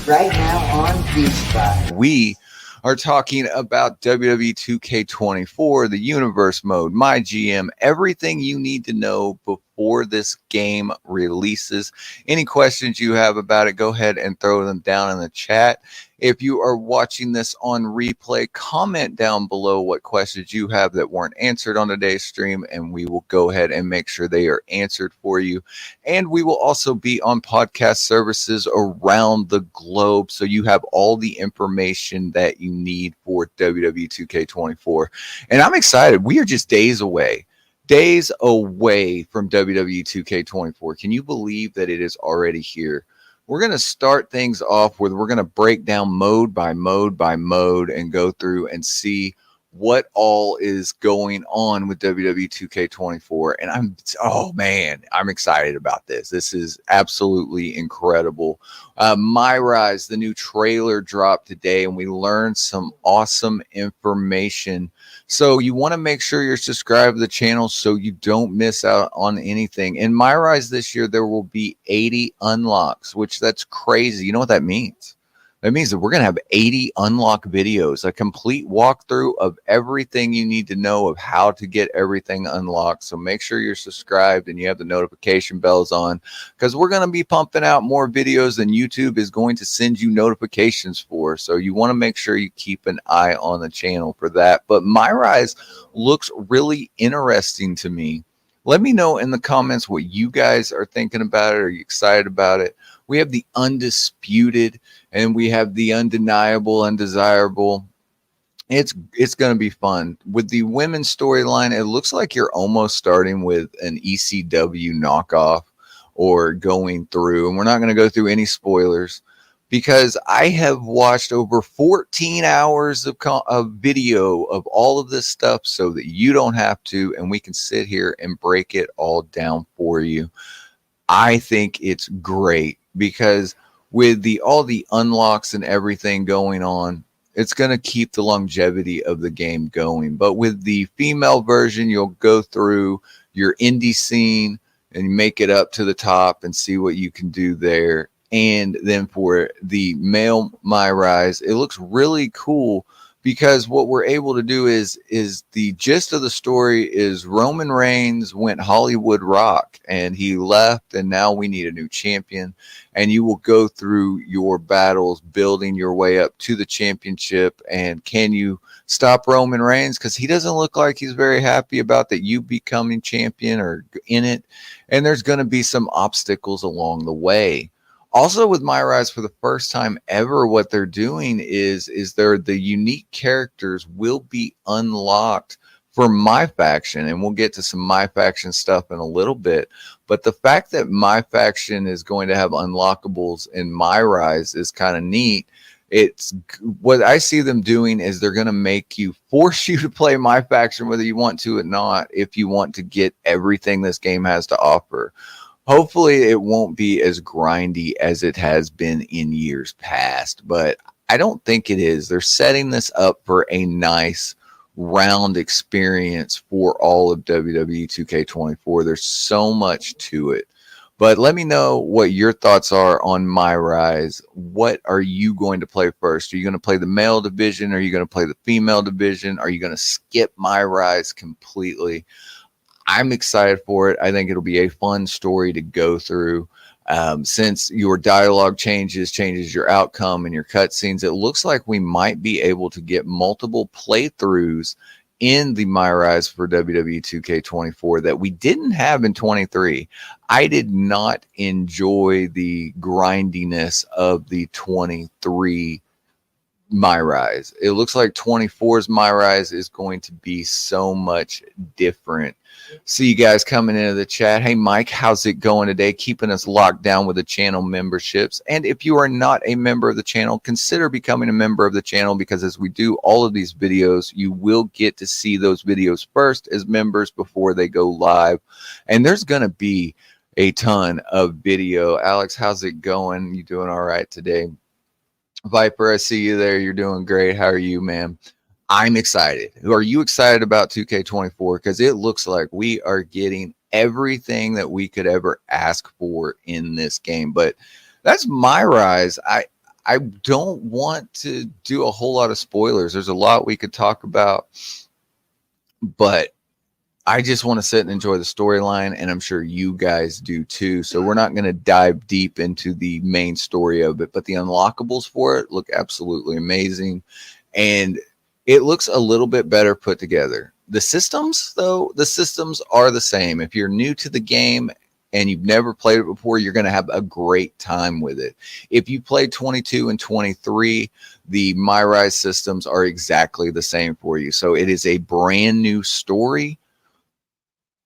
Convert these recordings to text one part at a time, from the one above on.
right now on BeachBytes. We are talking about WWE 2K24, the Universe Mode, My GM, everything you need to know before this game releases. Any questions you have about it, go ahead and throw them down in the chat. If you are watching this on replay, comment down below what questions you have that weren't answered on today's stream, and we will go ahead and make sure they are answered for you. And we will also be on podcast services around the globe, so you have all the information that you need for WWE 2K24. And I'm excited. We are just days away from WWE 2K24. Can you believe that it is already here? We're going to start things off with, we're going to break down mode by mode by mode and go through and see what all is going on with WWE 2K24. And I'm excited about this. This is absolutely incredible. My Rise, the new trailer dropped today, and we learned some awesome information. So you want to make sure you're subscribed to the channel so you don't miss out on anything. In My Rise this year, there will be 80 unlocks, which that's crazy. You know what that means? That means that we're going to have 80 unlock videos, a complete walkthrough of everything you need to know of how to get everything unlocked. So make sure you're subscribed and you have the notification bells on, because we're going to be pumping out more videos than YouTube is going to send you notifications for. So you want to make sure you keep an eye on the channel for that. But My Rise looks really interesting to me. Let me know in the comments what you guys are thinking about it. Are you excited about it? We have the undisputed and we have the undeniable, undesirable. It's going to be fun. With the women's storyline, it looks like you're almost starting with an ECW knockoff or going through. And we're not going to go through any spoilers, because I have watched over 14 hours of video of all of this stuff so that you don't have to, and we can sit here and break it all down for you. I think it's great, because with all the unlocks and everything going on, it's going to keep the longevity of the game going. But with the female version, you'll go through your indie scene and make it up to the top and see what you can do there. And then for the male My Rise, it looks really cool, because what we're able to do is the gist of the story is Roman Reigns went Hollywood rock and he left, and now we need a new champion. And you will go through your battles, building your way up to the championship. And can you stop Roman Reigns? Because he doesn't look like he's very happy about that you becoming champion or in it. And there's going to be some obstacles along the way. Also with My Rise, for the first time ever, what they're doing is the unique characters will be unlocked for My Faction, and we'll get to some My Faction stuff in a little bit. But the fact that My Faction is going to have unlockables in My Rise is kind of neat. It's what I see them doing is they're going to force you to play My Faction whether you want to or not, if you want to get everything this game has to offer. Hopefully it won't be as grindy as it has been in years past, but I don't think it is. They're setting this up for a nice round experience for all of WWE 2K24. There's so much to it. But let me know what your thoughts are on My Rise. What are you going to play first? Are you going to play the male division? Are you going to play the female division? Are you going to skip My Rise completely? I'm excited for it. I think it'll be a fun story to go through. Since your dialogue changes your outcome and your cutscenes, it looks like we might be able to get multiple playthroughs in the My Rise for WWE 2K24 that we didn't have in 23. I did not enjoy the grindiness of the 23 My Rise. It looks like 24's My Rise is going to be so much different. See you guys coming into the chat. Hey, Mike, how's it going today? Keeping us locked down with the channel memberships. And if you are not a member of the channel, consider becoming a member of the channel, because as we do all of these videos, you will get to see those videos first as members before they go live. And there's going to be a ton of video. Alex, how's it going? You doing all right today? Viper, I see you there. You're doing great. How are you, man? I'm excited. Are you excited about 2K24? Because it looks like we are getting everything that we could ever ask for in this game. But that's My Rise. I don't want to do a whole lot of spoilers. There's a lot we could talk about, but I just want to sit and enjoy the storyline, and I'm sure you guys do too. So we're not going to dive deep into the main story of it, but the unlockables for it look absolutely amazing, and it looks a little bit better put together. The systems, though, the systems are the same. If you're new to the game and you've never played it before, you're going to have a great time with it. If you played 22 and 23, the MyRise systems are exactly the same for you. So it is a brand new story.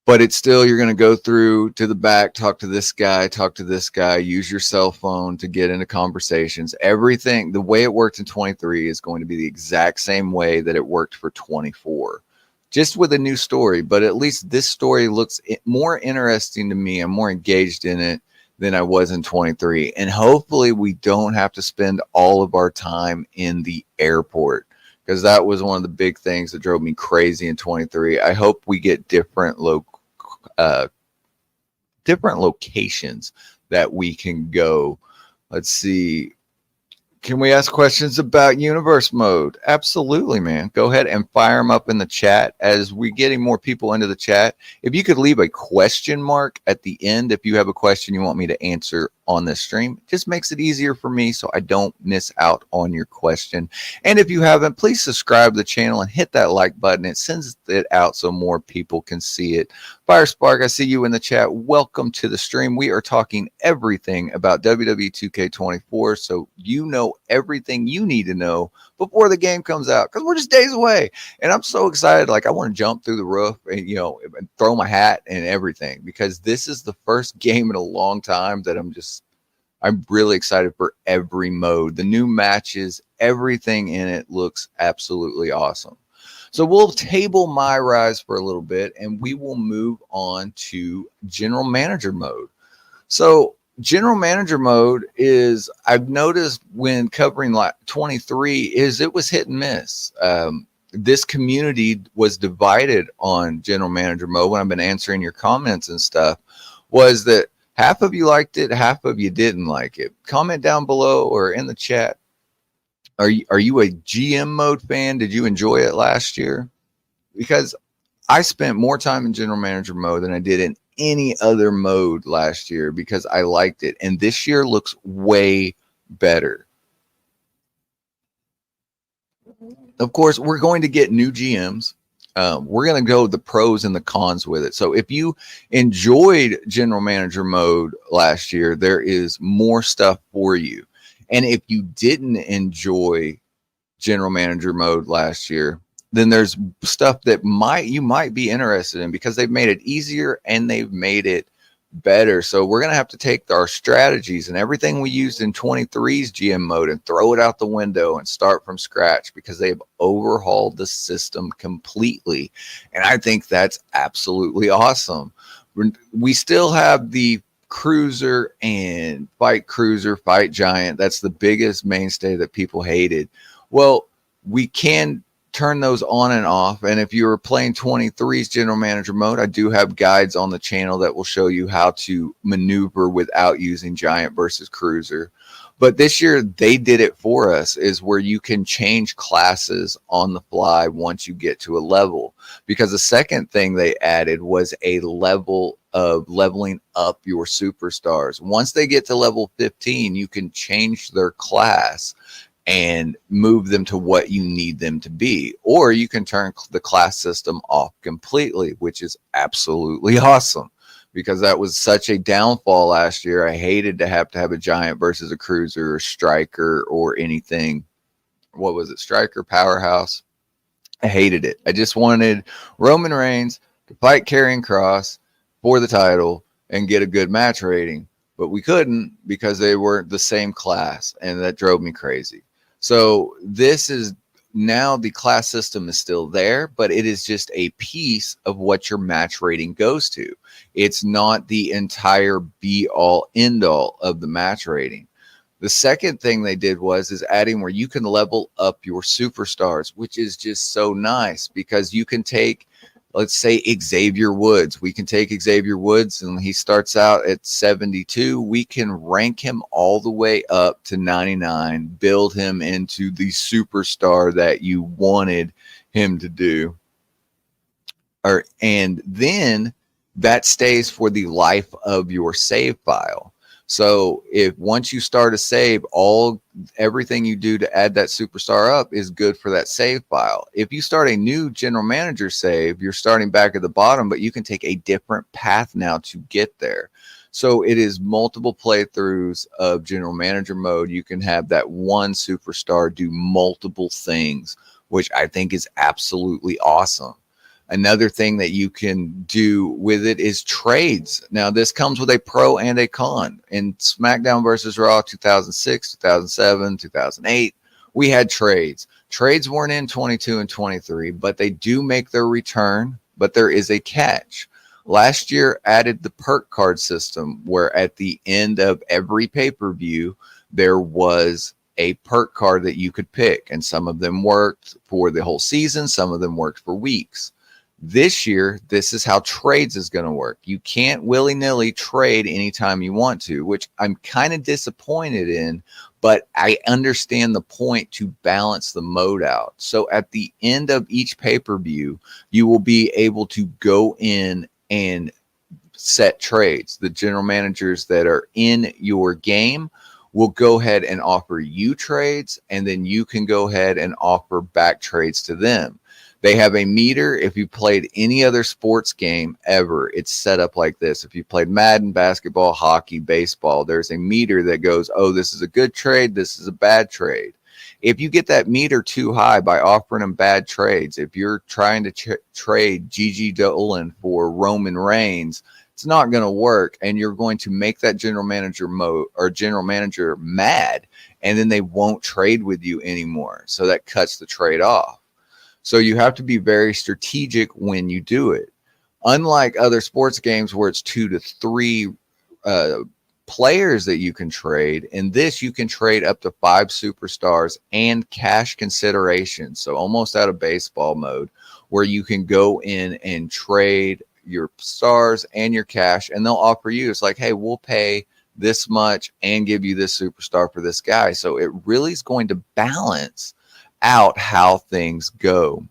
But it's still, you're going to go through to the back, talk to this guy, use your cell phone to get into conversations. Everything, the way it worked in 23 is going to be the exact same way that it worked for 24. Just with a new story, but at least this story looks more interesting to me. I'm more engaged in it than I was in 23. And hopefully we don't have to spend all of our time in the airport, because that was one of the big things that drove me crazy in 23. I hope we get different locations that we can go. Let's see. Can we ask questions about universe mode? Absolutely, man. Go ahead and fire them up in the chat as we're getting more people into the chat. If you could leave a question mark at the end, if you have a question you want me to answer on this stream, it just makes it easier for me so I don't miss out on your question. And if you haven't, please subscribe to the channel and hit that like button. It sends it out so more people can see it. Firespark, I see you in the chat. Welcome to the stream. We are talking everything about WWE 2K24, so you know everything you need to know before the game comes out, because we're just days away. And I'm so excited. Like, I want to jump through the roof and, you know, and throw my hat and everything, because this is the first game in a long time that I'm really excited for every mode. The new matches, everything in it looks absolutely awesome. So we'll table MyRise for a little bit, and we will move on to general manager mode. So general manager mode is, I've noticed when covering like 23, is it was hit and miss. This community was divided on general manager mode when I've been answering your comments and stuff, was that half of you liked it, half of you didn't like it. Comment down below or in the chat. Are you a GM mode fan? Did you enjoy it last year? Because I spent more time in general manager mode than I did in any other mode last year, because I liked it. And this year looks way better. Of course, we're going to get new GMs. We're going to go the pros and the cons with it. So if you enjoyed general manager mode last year, there is more stuff for you. And if you didn't enjoy general manager mode last year, then there's stuff that you might be interested in, because they've made it easier and they've made it better. So we're going to have to take our strategies and everything we used in 23's GM mode and throw it out the window and start from scratch, because they've overhauled the system completely. And I think that's absolutely awesome. We still have the cruiser and fight cruiser, fight giant. That's the biggest mainstay that people hated. Well, we can turn those on and off. And if you're playing 23's general manager mode, I do have guides on the channel that will show you how to maneuver without using giant versus cruiser. But this year they did it for us, is where you can change classes on the fly once you get to a level. Because the second thing they added was a level of leveling up your superstars. Once they get to level 15, you can change their class and move them to what you need them to be. Or you can turn the class system off completely, which is absolutely awesome, because that was such a downfall last year. I hated to have a giant versus a cruiser or striker or anything. What was it? Striker, powerhouse. I hated it. I just wanted Roman Reigns to fight Karrion Kross for the title and get a good match rating. But we couldn't, because they weren't the same class, and that drove me crazy. So this is now, the class system is still there, but it is just a piece of what your match rating goes to. It's not the entire be all end all of the match rating. The second thing they did is adding where you can level up your superstars, which is just so nice, because you can take, let's say Xavier Woods. We can take Xavier Woods and he starts out at 72. We can rank him all the way up to 99, build him into the superstar that you wanted him to do. And then that stays for the life of your save file. So if once you start a save, everything you do to add that superstar up is good for that save file. If you start a new general manager save, you're starting back at the bottom, but you can take a different path now to get there. So it is multiple playthroughs of general manager mode. You can have that one superstar do multiple things, which I think is absolutely awesome. Another thing that you can do with it is trades. Now, this comes with a pro and a con. In SmackDown versus Raw 2006, 2007, 2008, we had trades. Trades weren't in 22 and 23, but they do make their return, but there is a catch. Last year added the perk card system, where at the end of every pay-per-view, there was a perk card that you could pick, and some of them worked for the whole season, some of them worked for weeks. This year, this is how trades is going to work. You can't willy-nilly trade anytime you want to, which I'm kind of disappointed in, but I understand the point to balance the mode out. So at the end of each pay-per-view, you will be able to go in and set trades. The general managers that are in your game will go ahead and offer you trades, and then you can go ahead and offer back trades to them. They have a meter. If you played any other sports game ever, it's set up like this. If you played Madden, basketball, hockey, baseball, there's a meter that goes, oh, this is a good trade, this is a bad trade. If you get that meter too high by offering them bad trades, if you're trying to trade Gigi Dolan for Roman Reigns, it's not going to work, and you're going to make that general manager mad, and then they won't trade with you anymore. So that cuts the trade off. So you have to be very strategic when you do it. Unlike other sports games where it's 2 to 3 players that you can trade, in this you can trade up to 5 superstars and cash consideration. So almost out of baseball mode, where you can go in and trade your stars and your cash, and they'll offer you, it's like, hey, we'll pay this much and give you this superstar for this guy. So it really is going to balance out how things go.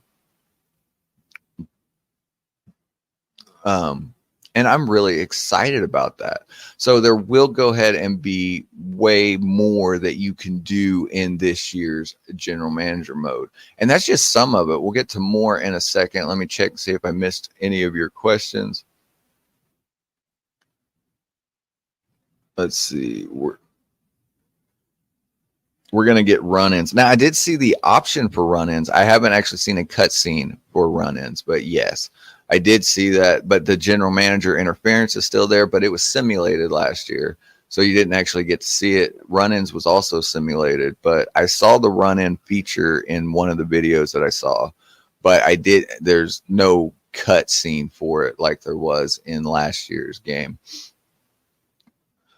And I'm really excited about that. So there will go ahead and be way more that you can do in this year's general manager mode. And that's just some of it. We'll get to more in a second. Let me check and see if I missed any of your questions. Let's see. We're going to get run-ins. Now, I did see the option for run-ins. I haven't actually seen a cutscene for run-ins, but yes, I did see that. But the general manager interference is still there, but it was simulated last year, so you didn't actually get to see it. Run-ins was also simulated, but I saw the run-in feature in one of the videos that I saw, but there's no cutscene for it like there was in last year's game.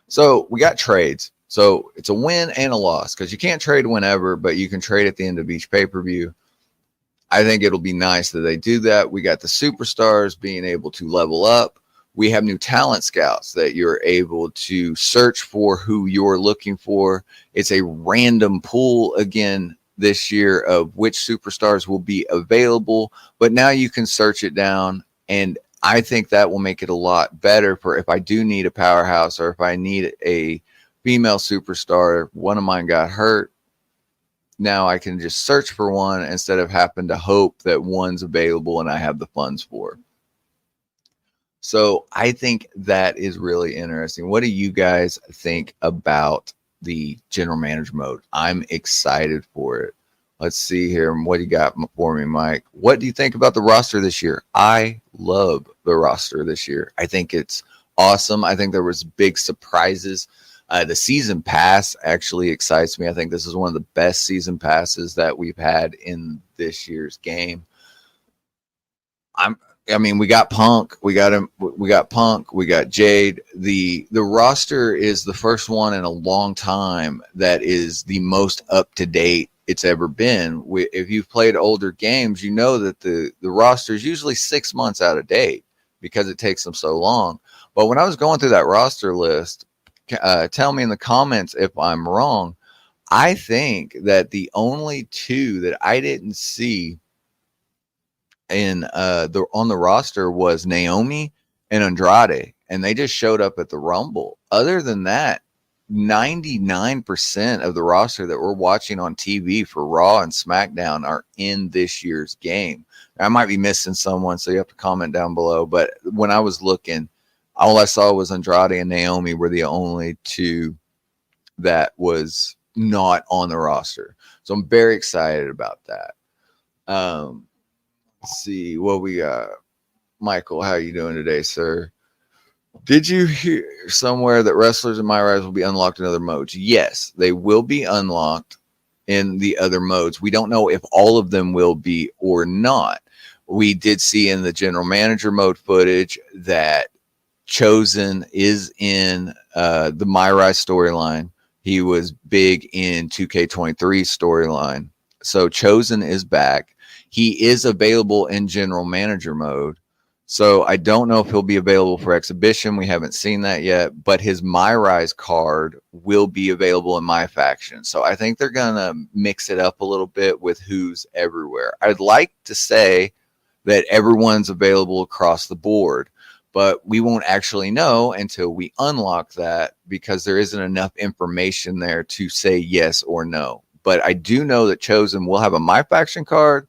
So we got trades. So it's a win and a loss, because you can't trade whenever, but you can trade at the end of each pay-per-view. I think it'll be nice that they do that. We got the superstars being able to level up. We have new talent scouts that you're able to search for who you're looking for. It's a random pool again this year of which superstars will be available, but now you can search it down, and I think that will make it a lot better for if I do need a powerhouse, or if I need a female superstar. One of mine got hurt. Now I can just search for one instead of having to hope that one's available and I have the funds for. So I think that is really interesting. What do you guys think about the general manager mode? I'm excited for it. Let's see here. What do you got for me, Mike? What do you think about the roster this year? I love the roster this year. I think it's awesome. I think there was big surprises. The season pass actually excites me. I think this is one of the best season passes that we've had in this year's game. We got Punk. We got Punk. We got Jade. The roster is the first one in a long time that is the most up to date it's ever been. If you've played older games, you know that the roster is usually 6 months out of date because it takes them so long. But when I was going through that roster list, tell me in the comments if I'm wrong. I think that the only two that I didn't see in on the roster was Naomi and Andrade, and they just showed up at the Rumble. Other than that, 99% of the roster that we're watching on TV for Raw and SmackDown are in this year's game. I might be missing someone, so you have to comment down below. But when I was looking, all I saw was Andrade and Naomi were the only two that was not on the roster. So I'm very excited about that. Let's see what we got. Michael, how are you doing today, sir? Did you hear somewhere that wrestlers in My Rise will be unlocked in other modes? Yes, they will be unlocked in the other modes. We don't know if all of them will be or not. We did see in the general manager mode footage that Chosen is in the My Rise storyline. He was big in 2K23 storyline. So Chosen is back. He is available in general manager mode. So I don't know if he'll be available for exhibition. We haven't seen that yet, but his My Rise card will be available in my faction. So I think they're going to mix it up a little bit with who's everywhere. I'd like to say that everyone's available across the board, but we won't actually know until we unlock that because there isn't enough information there to say yes or no. But I do know that Chosen will have a My Faction card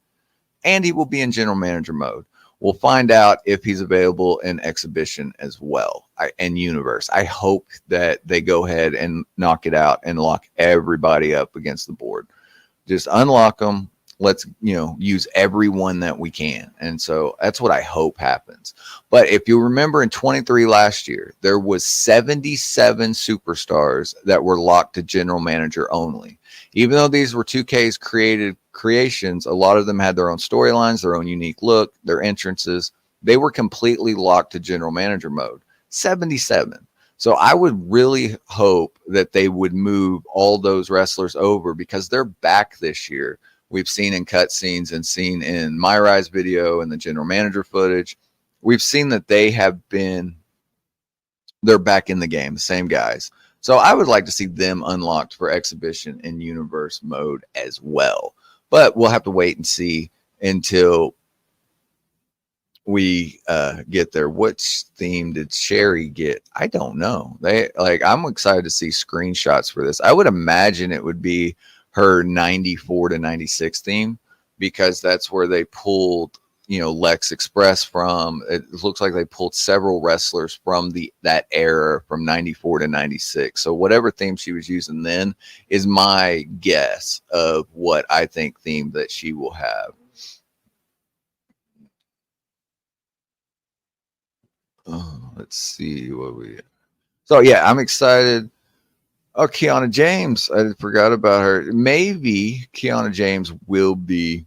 and he will be in general manager mode. We'll find out if he's available in exhibition as well and universe. I hope that they go ahead and knock it out and lock everybody up against the board. Just unlock them. Let's, use everyone that we can. And so that's what I hope happens. But if you remember in 23 last year, there was 77 superstars that were locked to general manager only. Even though these were 2K's creations, a lot of them had their own storylines, their own unique look, their entrances. They were completely locked to general manager mode. 77. So I would really hope that they would move all those wrestlers over because they're back this year. We've seen in cutscenes and seen in My Rise video and the general manager footage. We've seen that they're back in the game, the same guys. So I would like to see them unlocked for exhibition and universe mode as well. But we'll have to wait and see until we get there. Which theme did Sherry get? I don't know. I'm excited to see screenshots for this. I would imagine it would be her 94 to 96 theme because that's where they pulled Lex Express from. It looks like they pulled several wrestlers from that era from 94 to 96. So whatever theme she was using then is my guess of what I think theme that she will have. Let's see what we. So yeah, I'm excited. Oh, Kiana James. I forgot about her. Maybe Kiana James will be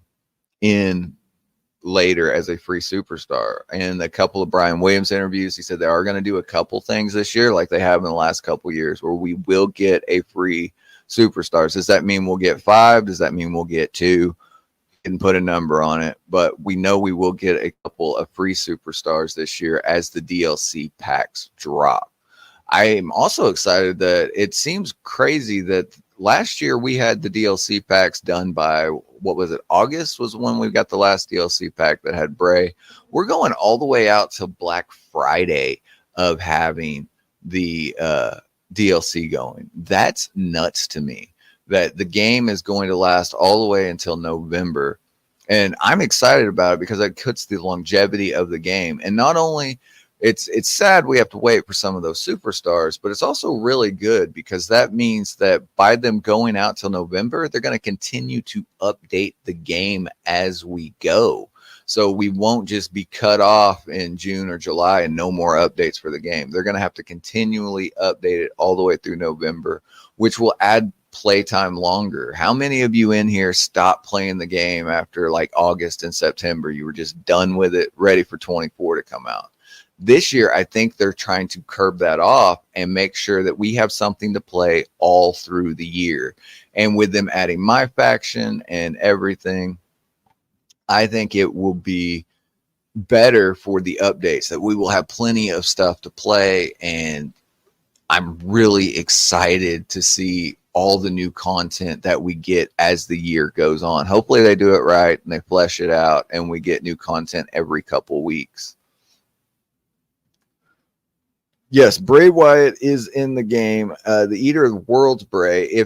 in later as a free superstar. And a couple of Brian Williams interviews, he said they are going to do a couple things this year like they have in the last couple of years where we will get a free superstars. Does that mean we'll get 5? Does that mean we'll get 2? Didn't put a number on it, but we know we will get a couple of free superstars this year as the DLC packs drop. I am also excited that it seems crazy that last year we had the DLC packs done by, what was it, August was when we got the last DLC pack that had Bray. We're going all the way out to Black Friday of having the DLC going. That's nuts to me that the game is going to last all the way until November. And I'm excited about it because it cuts the longevity of the game. And not only it's sad we have to wait for some of those superstars, but it's also really good because that means that by them going out till November, they're going to continue to update the game as we go. So we won't just be cut off in June or July and no more updates for the game. They're going to have to continually update it all the way through November, which will add playtime longer. How many of you in here stopped playing the game after like August and September? You were just done with it, ready for 24 to come out. This year, I think they're trying to curb that off and make sure that we have something to play all through the year. And with them adding my faction and everything, I think it will be better for the updates, that we will have plenty of stuff to play. And I'm really excited to see all the new content that we get as the year goes on. Hopefully they do it right and they flesh it out and we get new content every couple weeks. Yes, Bray Wyatt is in the game. The Eater of the Worlds Bray.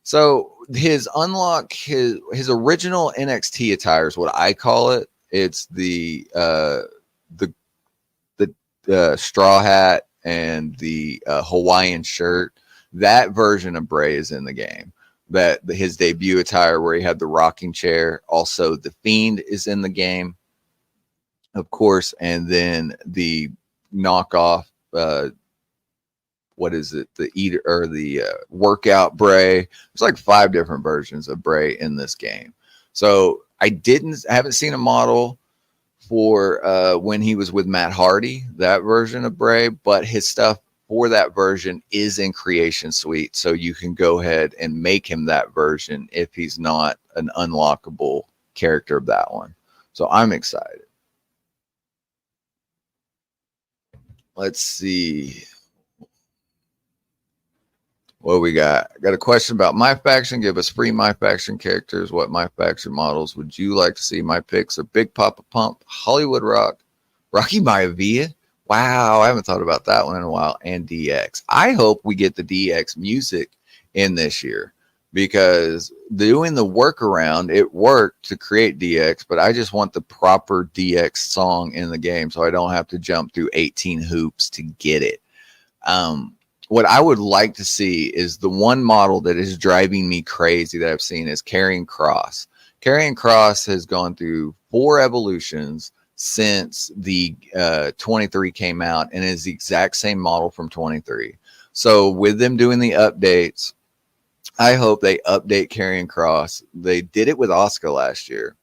So his original NXT attire is what I call it. It's the straw hat and the Hawaiian shirt. That version of Bray is in the game. That his debut attire where he had the rocking chair. Also, the Fiend is in the game, of course, and then the knockoff. What is it? The Eater or the workout Bray. There's like 5 different versions of Bray in this game. So I haven't seen a model for when he was with Matt Hardy, that version of Bray, but his stuff for that version is in Creation Suite. So you can go ahead and make him that version if he's not an unlockable character of that one. So I'm excited. Let's see what we got. I got a question about my faction. Give us free my faction characters. What my faction models would you like to see? My picks are Big Papa Pump, Hollywood Rock, Rocky Maivia. Wow, I haven't thought about that one in a while. And DX. I hope we get the DX music in this year, because doing the workaround, it worked to create DX, but I just want the proper DX song in the game so I don't have to jump through 18 hoops to get it. What I would like to see is the one model that is driving me crazy that I've seen is Karrion Kross. Karrion Kross has gone through 4 evolutions since the 23 came out and is the exact same model from 23. So with them doing the updates, I hope they update Karrion Kross. They did it with Asuka last year.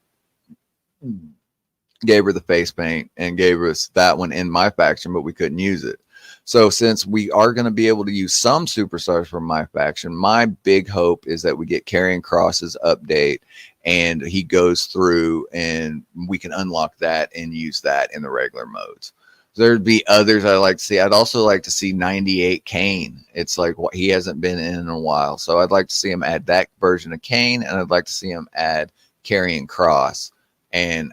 Gave her the face paint and gave us that one in my faction, but we couldn't use it. So since we are going to be able to use some superstars from my faction, my big hope is that we get Karrion Kross's update and he goes through and we can unlock that and use that in the regular modes. There'd be others I'd like to see. I'd also like to see 98 Kane. It's like what he hasn't been in a while. So I'd like to see him add that version of Kane, and I'd like to see him add Karrion Kross. And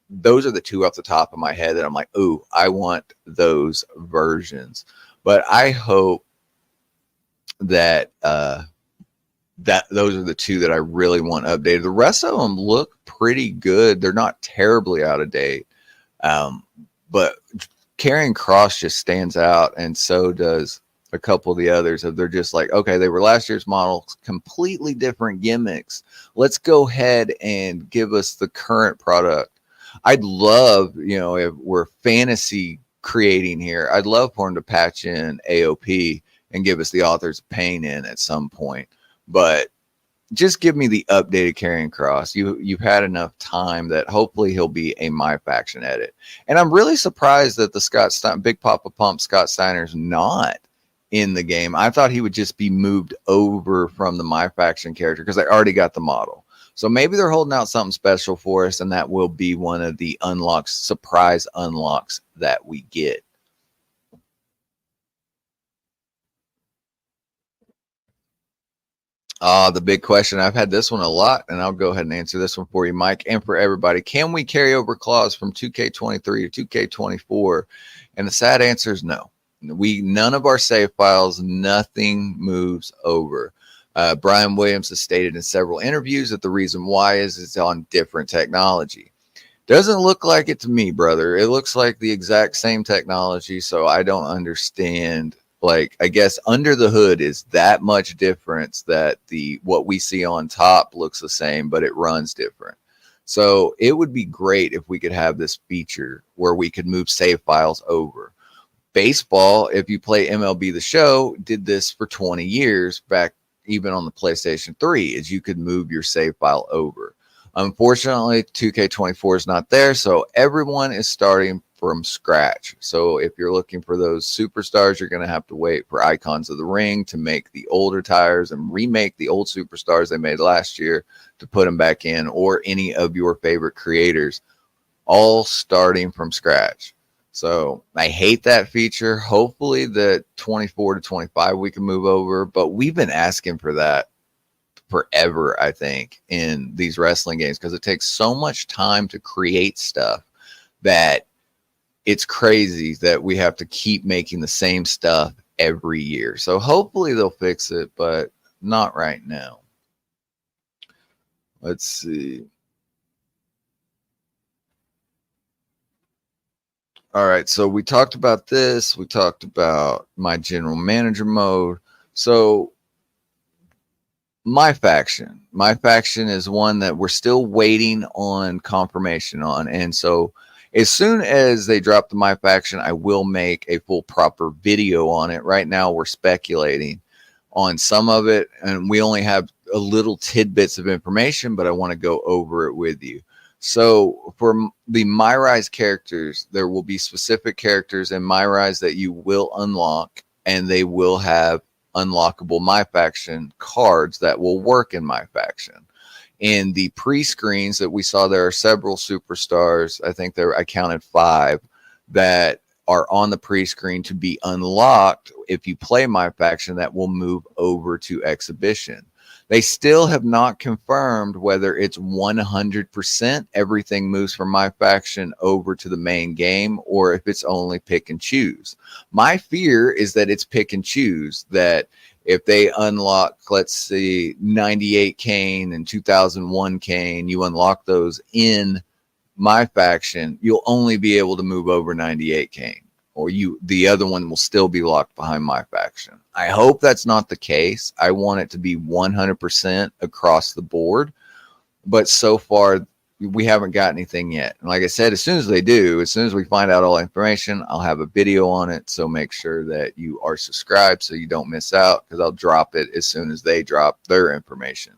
those are the 2 off the top of my head that I'm like, ooh, I want those versions. But I hope that that those are the 2 that I really want updated. The rest of them look pretty good. They're not terribly out of date. But Karrion Kross just stands out, and so does a couple of the others. They're just like, okay, they were last year's models, completely different gimmicks. Let's go ahead and give us the current product. I'd love, if we're fantasy creating here, I'd love for him to patch in AOP and give us the Authors of Pain in at some point. But just give me the updated Karrion Kross. You've had enough time that hopefully he'll be a my faction edit. And I'm really surprised that the Big Papa Pump Scott Steiner's not in the game. I thought he would just be moved over from the my faction character because I already got the model. So maybe they're holding out something special for us, and that will be one of the unlocks, surprise unlocks that we get. The big question. I've had this one a lot, and I'll go ahead and answer this one for you, Mike, and for everybody. Can we carry over clause from 2K23 to 2K24? And the sad answer is no. None of our save files, nothing moves over. Brian Williams has stated in several interviews that the reason why is it's on different technology. Doesn't look like it to me, brother. It looks like the exact same technology, so I don't understand. Like, I guess under the hood is that much difference that what we see on top looks the same, but it runs different. So it would be great if we could have this feature where we could move save files over. Baseball, if you play MLB The Show, did this for 20 years back even on the PlayStation 3, is you could move your save file over. Unfortunately, 2K24 is not there, so everyone is starting from scratch. So if you're looking for those superstars, you're going to have to wait for Icons of the Ring to make the older tires and remake the old superstars they made last year to put them back in, or any of your favorite creators, all starting from scratch. So I hate that feature. Hopefully the 24 to 25 we can move over, but we've been asking for that forever, I think, in these wrestling games, because it takes so much time to create stuff that it's crazy that we have to keep making the same stuff every year. So hopefully they'll fix it, but not right now. Let's see. All right, so we talked about this. We talked about my general manager mode. So my faction is one that we're still waiting on confirmation on. And so as soon as they drop the my faction, I will make a full proper video on it. Right now we're speculating on some of it, and we only have a little tidbits of information, but I want to go over it with you. So for the My Rise characters, there will be specific characters in My Rise that you will unlock, and they will have unlockable My Faction cards that will work in My Faction. In the pre-screens that we saw, there are several superstars. I think I counted 5 that are on the pre-screen to be unlocked if you play My Faction, that will move over to Exhibition. They still have not confirmed whether it's 100% everything moves from My Faction over to the main game, or if it's only pick and choose. My fear is that it's pick and choose, that if they unlock, let's see, 98 Kane and 2001 Kane, you unlock those in My Faction, you'll only be able to move over 98 Kane, or the other one will still be locked behind My Faction. I hope that's not the case. I want it to be 100% across the board, but so far we haven't got anything yet. And like I said, as soon as they do, as soon as we find out all the information, I'll have a video on it. So make sure that you are subscribed so you don't miss out, because I'll drop it as soon as they drop their information.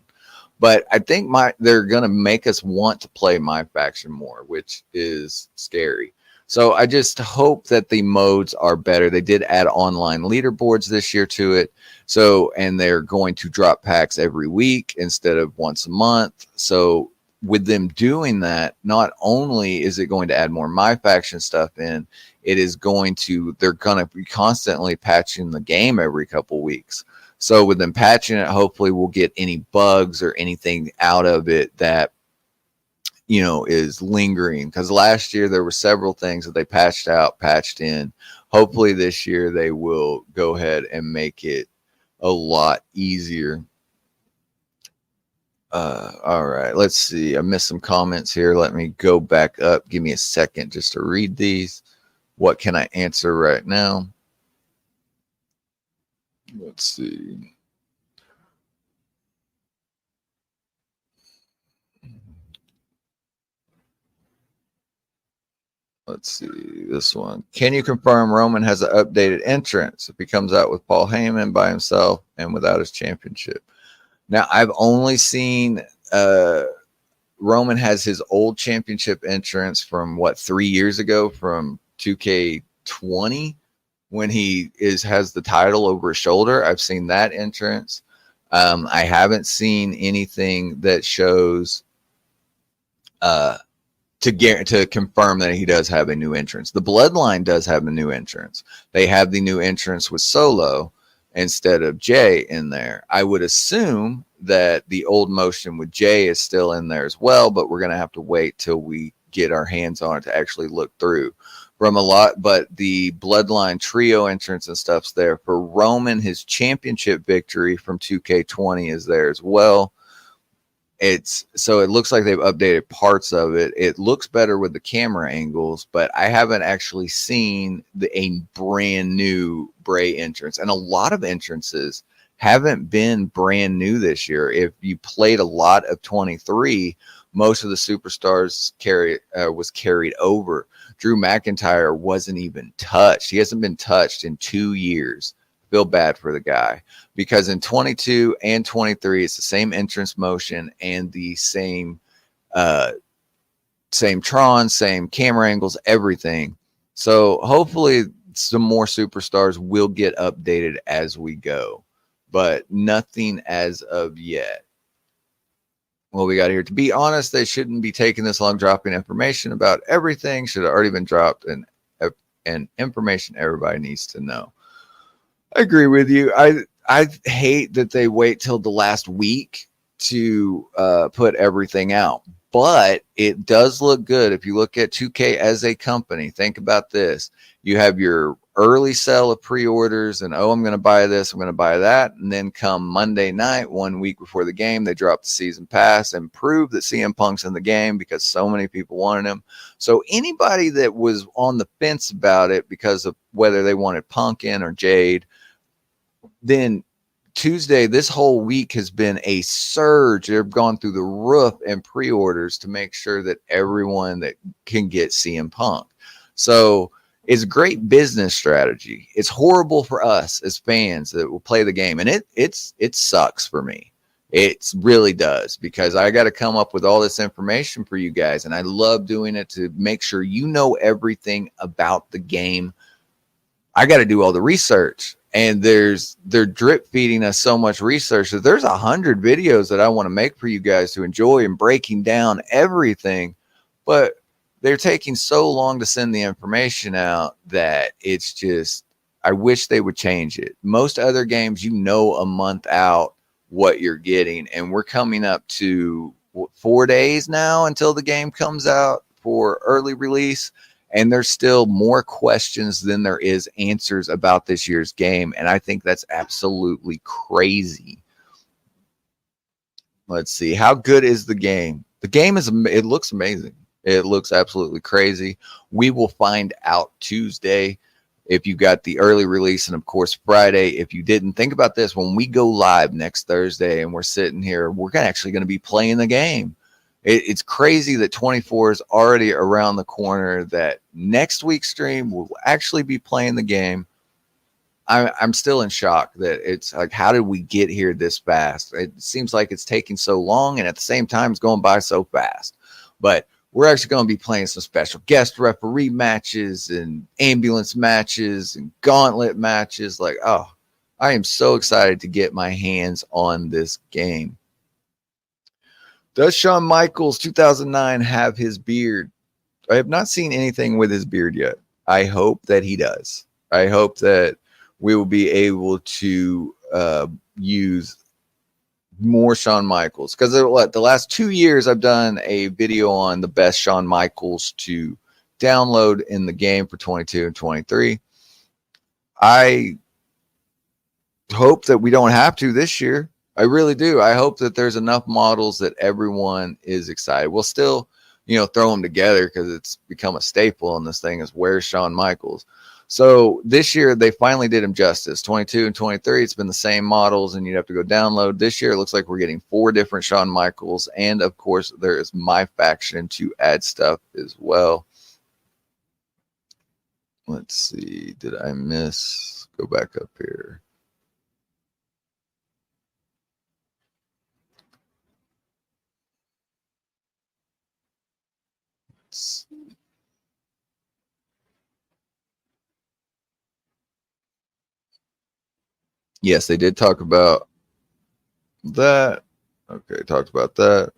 But I think they're going to make us want to play My Faction more, which is scary. So I just hope that the modes are better. They did add online leaderboards this year to it. So, and they're going to drop packs every week instead of once a month. So with them doing that, not only is it going to add more My Faction stuff in, they're going to be constantly patching the game every couple weeks. So with them patching it, hopefully we'll get any bugs or anything out of it that, is lingering, because last year there were several things that they patched in. Hopefully this year they will go ahead and make it a lot easier. All right, let's see. I missed some comments here. Let me go back up. Give me a second just to read these. What can I answer right now? Let's see. Let's see this one. Can you confirm Roman has an updated entrance if he comes out with Paul Heyman by himself and without his championship? Now, I've only seen Roman has his old championship entrance from 3 years ago, from 2K20, when he has the title over his shoulder. I've seen that entrance. I haven't seen anything that shows to confirm that he does have a new entrance. The Bloodline does have a new entrance. They have the new entrance with Solo instead of Jay in there. I would assume that the old motion with Jay is still in there as well, but we're going to have to wait till we get our hands on it to actually look through from a lot. But the Bloodline trio entrance and stuff's there. For Roman, his championship victory from 2K20 is there as well. So it looks like they've updated parts of it. It looks better with the camera angles, but I haven't actually seen a brand new Bray entrance. And a lot of entrances haven't been brand new this year. If you played a lot of 23, most of the superstars was carried over. Drew McIntyre wasn't even touched. He hasn't been touched in 2 years. Feel bad for the guy, because in 22 and 23 it's the same entrance motion and the same Tron, same camera angles, everything. So hopefully some more superstars will get updated as we go, but nothing as of yet. Well, we got here. To be honest, they shouldn't be taking this long dropping information about everything. Should have already been dropped and information everybody needs to know. I agree with you. I hate that they wait till the last week to put everything out, but it does look good. If you look at 2K as a company, think about this. You have your early sell of pre-orders and, oh, I'm going to buy this, I'm going to buy that. And then come Monday night, 1 week before the game, they drop the season pass and prove that CM Punk's in the game because so many people wanted him. So anybody that was on the fence about it because of whether they wanted Punk in or Jade, then Tuesday, this whole week has been a surge. They've gone through the roof and pre-orders to make sure that everyone that can get CM Punk. So it's a great business strategy. It's horrible for us as fans that will play the game. And it sucks for me. It really does, because I got to come up with all this information for you guys. And I love doing it to make sure you know everything about the game. I got to do all the research. And they're drip feeding us so much research that there's 100 videos that I want to make for you guys to enjoy and breaking down everything. But they're taking so long to send the information out that it's just, I wish they would change it. Most other games, you know, a month out what you're getting. And we're coming up to 4 days now until the game comes out for early release. And there's still more questions than there is answers about this year's game. And I think that's absolutely crazy. Let's see. How good is the game? The game it looks amazing. It looks absolutely crazy. We will find out Tuesday if you got the early release, and of course Friday if you didn't. Think about this. When we go live next Thursday and we're sitting here, we're actually going to be playing the game. It's crazy that 24 is already around the corner, that next week's stream will actually be playing the game. I'm still in shock that it's like, how did we get here this fast? It seems like it's taking so long, and at the same time, it's going by so fast. But we're actually going to be playing some special guest referee matches and ambulance matches and gauntlet matches. Like, oh, I am so excited to get my hands on this game. Does Shawn Michaels 2009 have his beard? I have not seen anything with his beard yet. I hope that he does. I hope that we will be able to use more Shawn Michaels, because the last 2 years I've done a video on the best Shawn Michaels to download in the game for 22 and 23. I hope that we don't have to this year. I really do. I hope that there's enough models that everyone is excited. We'll still, throw them together, because it's become a staple in this thing is where's Shawn Michaels. So this year they finally did him justice. 22 and 23, it's been the same models, and you'd have to go download. This year it looks like we're getting 4 different Shawn Michaels, and of course there is my faction to add stuff as well. Let's see. Did I miss? Go back up here. Yes, they did talk about that. Okay, talked about that.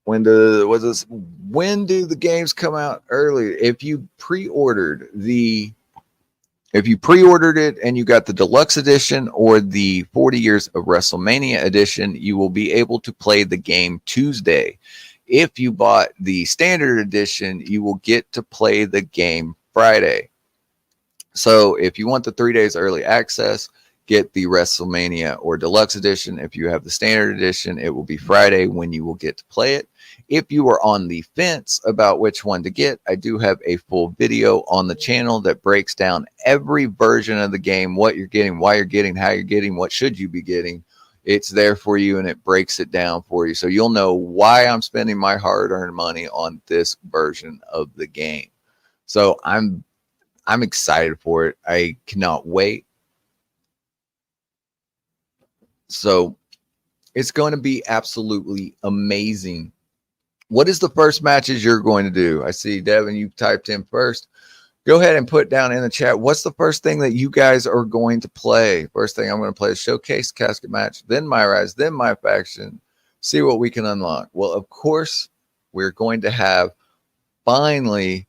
When do the games come out early? If you pre-ordered it and you got the deluxe edition or the 40 years of WrestleMania edition, you will be able to play the game Tuesday. If you bought the standard edition, you will get to play the game Friday. So if you want the 3 days early access, get the WrestleMania or deluxe edition. If you have the standard edition, it will be Friday when you will get to play it. If you are on the fence about which one to get, I do have a full video on the channel that breaks down every version of the game, what you're getting, why you're getting, how you're getting, what should you be getting. It's there for you, and it breaks it down for you. So you'll know why I'm spending my hard-earned money on this version of the game. So I'm excited for it. I cannot wait. So it's going to be absolutely amazing What is the first matches you're going to do? I see Devin, you typed in first. Go ahead and put down in the chat, what's the first thing that you guys are going to play? First thing I'm going to play is Showcase Casket Match, then My Rise, then My Faction. See what we can unlock. Well, of course, we're going to have finally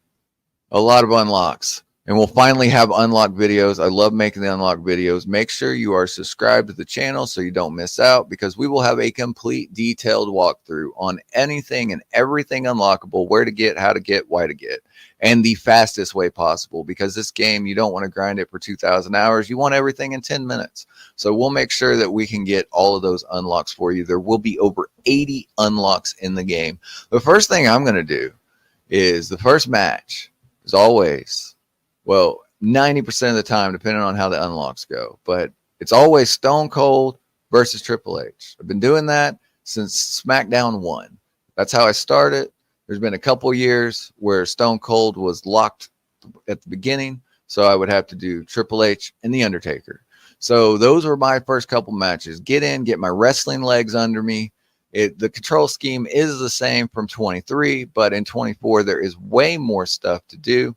a lot of unlocks. And we'll finally have unlock videos. I love making the unlock videos. Make sure you are subscribed to the channel so you don't miss out, because we will have a complete detailed walkthrough on anything and everything unlockable, where to get, how to get, why to get, and the fastest way possible, because this game, you don't want to grind it for 2,000 hours. You want everything in 10 minutes. So we'll make sure that we can get all of those unlocks for you. There will be over 80 unlocks in the game. The first thing I'm going to do is the first match is always, well, 90% of the time, depending on how the unlocks go, but it's always Stone Cold versus Triple H. I've been doing that since SmackDown 1. That's how I started. There's been a couple years where Stone Cold was locked at the beginning, so I would have to do Triple H and The Undertaker. So those were my first couple matches. Get in, get my wrestling legs under me. The control scheme is the same from 23, but in 24, there is way more stuff to do.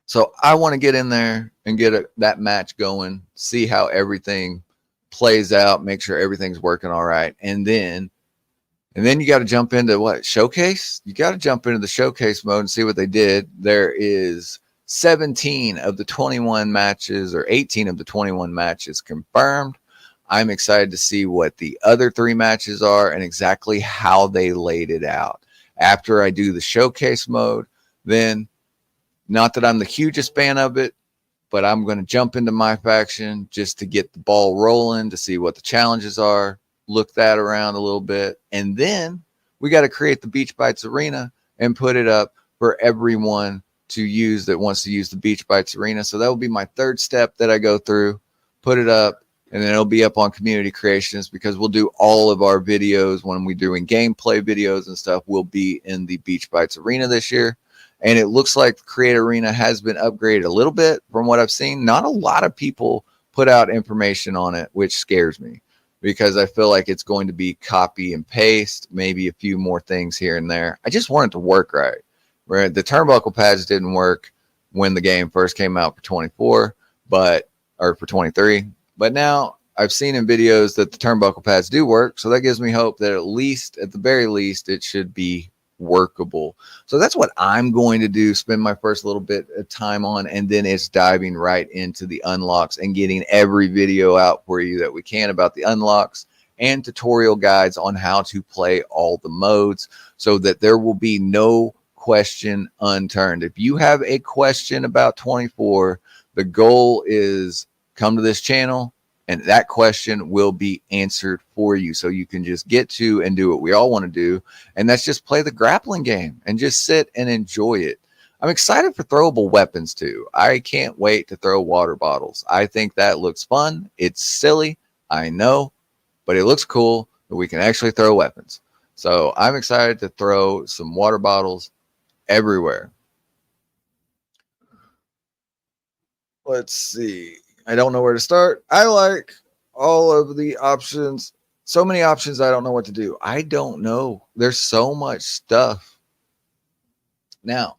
So I want to get in there and get that match going, see how everything plays out, make sure everything's working all right. And then you got to jump into what? Showcase? You got to jump into the showcase mode and see what they did. There is 17 of the 21 matches, or 18 of the 21 matches confirmed. I'm excited to see what the other 3 matches are and exactly how they laid it out. After I do the showcase mode, then, not that I'm the hugest fan of it, but I'm going to jump into My Faction just to get the ball rolling, to see what the challenges are, look that around a little bit. And then we got to create the BeachBytes Arena and put it up for everyone to use that wants to use the BeachBytes Arena. So that will be my third step that I go through, put it up, and then it'll be up on Community Creations, because we'll do all of our videos when we're doing gameplay videos and stuff will be in the BeachBytes Arena this year. And it looks like the Create Arena has been upgraded a little bit from what I've seen. Not a lot of people put out information on it, which scares me, because I feel like it's going to be copy and paste, maybe a few more things here and there. I just want it to work right. Where the turnbuckle pads didn't work when the game first came out for 24, or for 23. But now I've seen in videos that the turnbuckle pads do work. So that gives me hope that at the very least, it should be workable. So that's what I'm going to do, spend my first little bit of time on, and then it's diving right into the unlocks and getting every video out for you that we can about the unlocks and tutorial guides on how to play all the modes, so that there will be no question unturned. If you have a question about 24, the goal is come to this channel and that question will be answered for you. So you can just get to and do what we all want to do. And that's just play the grappling game and just sit and enjoy it. I'm excited for throwable weapons too. I can't wait to throw water bottles. I think that looks fun. It's silly, I know, but it looks cool that we can actually throw weapons. So I'm excited to throw some water bottles everywhere. Let's see. I don't know where to start. I like all of the options. So many options, I don't know what to do. I don't know. There's so much stuff. Now,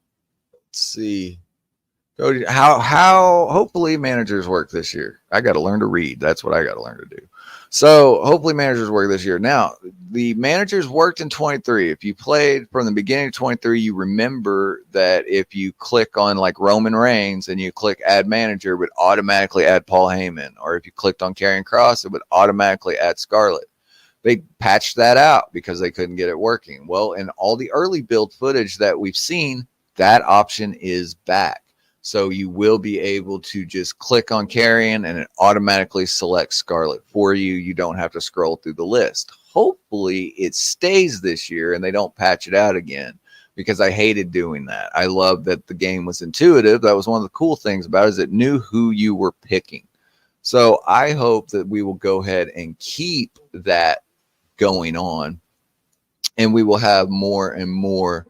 let's see. How hopefully managers work this year. I got to learn to read. That's what I got to learn to do. So hopefully managers work this year. Now, the managers worked in 23. If you played from the beginning of 23, you remember that if you click on like Roman Reigns and you click add manager, it would automatically add Paul Heyman. Or if you clicked on Karrion Kross, it would automatically add Scarlett. They patched that out because they couldn't get it working. Well, in all the early build footage that we've seen, that option is back. So you will be able to just click on Karrion and it automatically selects Scarlett for you. You don't have to scroll through the list. Hopefully it stays this year and they don't patch it out again, because I hated doing that. I love that the game was intuitive. That was one of the cool things about it, is it knew who you were picking. So I hope that we will go ahead and keep that going on, and we will have more and more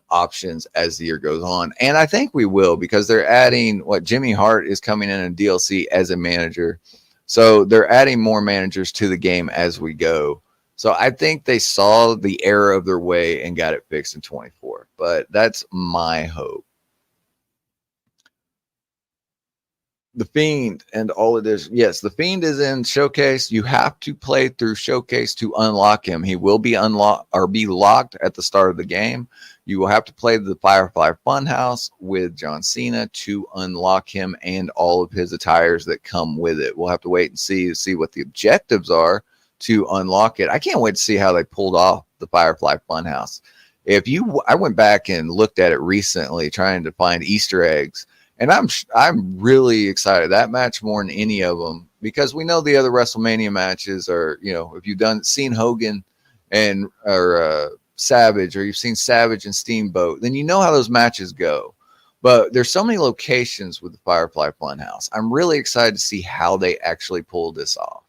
options as the year goes on. And I think we will, because they're adding Jimmy Hart is coming in DLC as a manager. So they're adding more managers to the game as we go. So I think they saw the error of their way and got it fixed in 24. But that's my hope. The Fiend and all it is. Yes, the Fiend is in Showcase. You have to play through Showcase to unlock him. He will be unlocked or be locked at the start of the game. You will have to play the Firefly Funhouse with John Cena to unlock him and all of his attires that come with it. We'll have to wait and see what the objectives are to unlock it. I can't wait to see how they pulled off the Firefly Funhouse. I went back and looked at it recently, trying to find Easter eggs. And I'm really excited that match more than any of them, because we know the other WrestleMania matches are, if you've seen Hogan or Savage, or you've seen Savage and Steamboat, then you know how those matches go. But there's so many locations with the Firefly Funhouse. I'm really excited to see how they actually pull this off.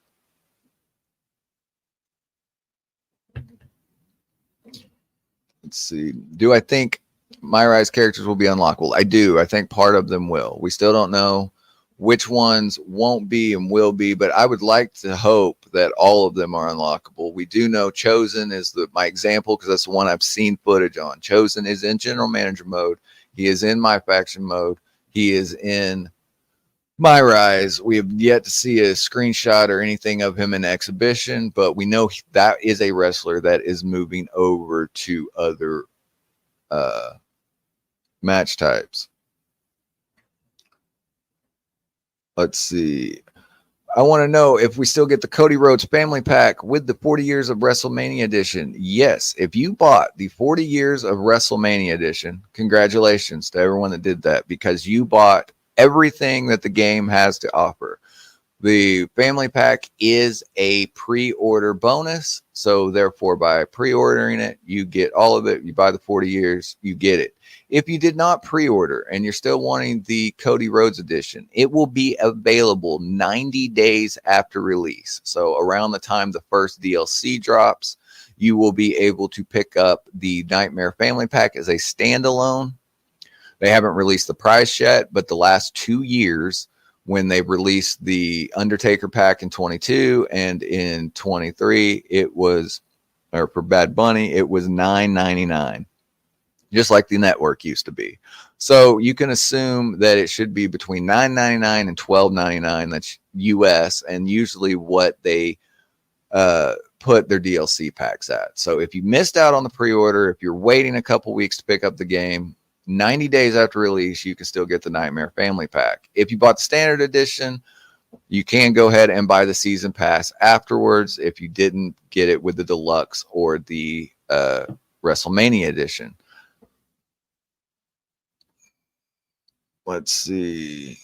Let's see. Do I think My Rise characters will be unlockable? I do. I think part of them will. We still don't know which ones won't be and will be, but I would like to hope that all of them are unlockable. We do know Chosen is my example, because that's the one I've seen footage on. Chosen is in General Manager mode. He is in My Faction mode. He is in My Rise. We have yet to see a screenshot or anything of him in exhibition, but we know that is a wrestler that is moving over to other match types. Let's see. I want to know if we still get the Cody Rhodes family pack with the 40 years of WrestleMania edition. Yes, if you bought the 40 years of WrestleMania edition, congratulations to everyone that did that, because you bought everything that the game has to offer. The family pack is a pre-order bonus, so therefore by pre-ordering it, you get all of it. You buy the 40 years, you get it. If you did not pre-order and you're still wanting the Cody Rhodes edition, it will be available 90 days after release. So around the time the first DLC drops, you will be able to pick up the Nightmare Family Pack as a standalone. They haven't released the price yet, but the last 2 years, when they released the Undertaker pack in 22 and in 23, for Bad Bunny, it was $9.99, just like the network used to be. So you can assume that it should be between $9.99 and $12.99. That's US, and usually what they put their DLC packs at. So if you missed out on the pre-order, if you're waiting a couple weeks to pick up the game, 90 days after release, you can still get the Nightmare Family Pack. If you bought the standard edition, you can go ahead and buy the season pass afterwards if you didn't get it with the deluxe or the WrestleMania edition. Let's see.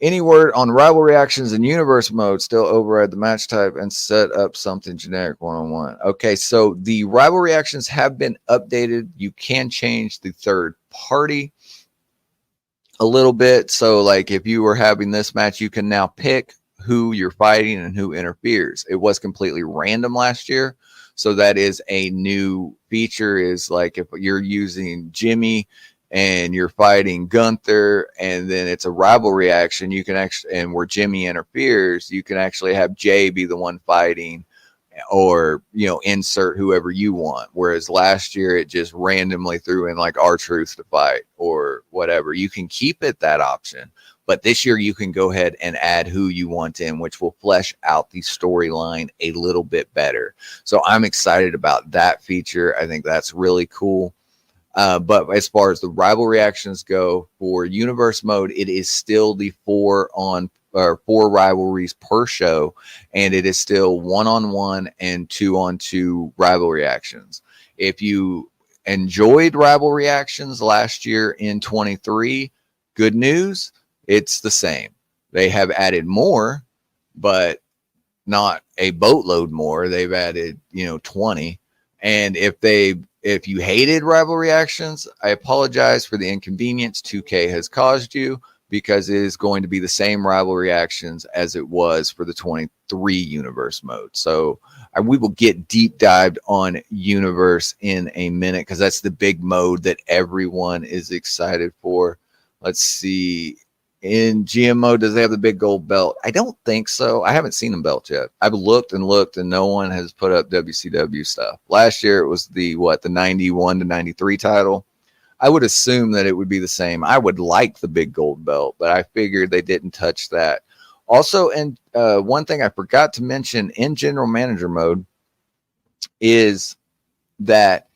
Any word on rival reactions in universe mode? Still override the match type and set up something generic one-on-one. Okay, so the rival reactions have been updated. You can change the third party a little bit. So like if you were having this match, you can now pick who you're fighting and who interferes. It was completely random last year. So that is a new feature, is like if you're using Jimmy and you're fighting Gunther, and then it's a rival reaction, you can actually, and where Jimmy interferes, you can actually have Jay be the one fighting, or insert whoever you want. Whereas last year it just randomly threw in like R-Truth to fight or whatever. You can keep it that option, but this year you can go ahead and add who you want in, which will flesh out the storyline a little bit better. So I'm excited about that feature. I think that's really cool. But as far as the rival reactions go for universe mode, it is still the 4 rivalries per show, and it is still 1-on-1 and 2-on-2 rival reactions. If you enjoyed rival reactions last year in 23, good news, it's the same. They have added more, but not a boatload more. They've added 20. And if you hated rival reactions, I apologize for the inconvenience 2K has caused you, because it is going to be the same rival reactions as it was for the 23 universe mode. So we will get deep dived on universe in a minute, because that's the big mode that everyone is excited for. Let's see. in GMO, does they have the big gold belt? I don't think so. I haven't seen them belt yet. I've looked and looked, and no one has put up WCW stuff. Last year it was the 91 to 93 title. I would assume that it would be the same. I would like the big gold belt, but I figured they didn't touch that. Also, and one thing I forgot to mention in general manager mode is that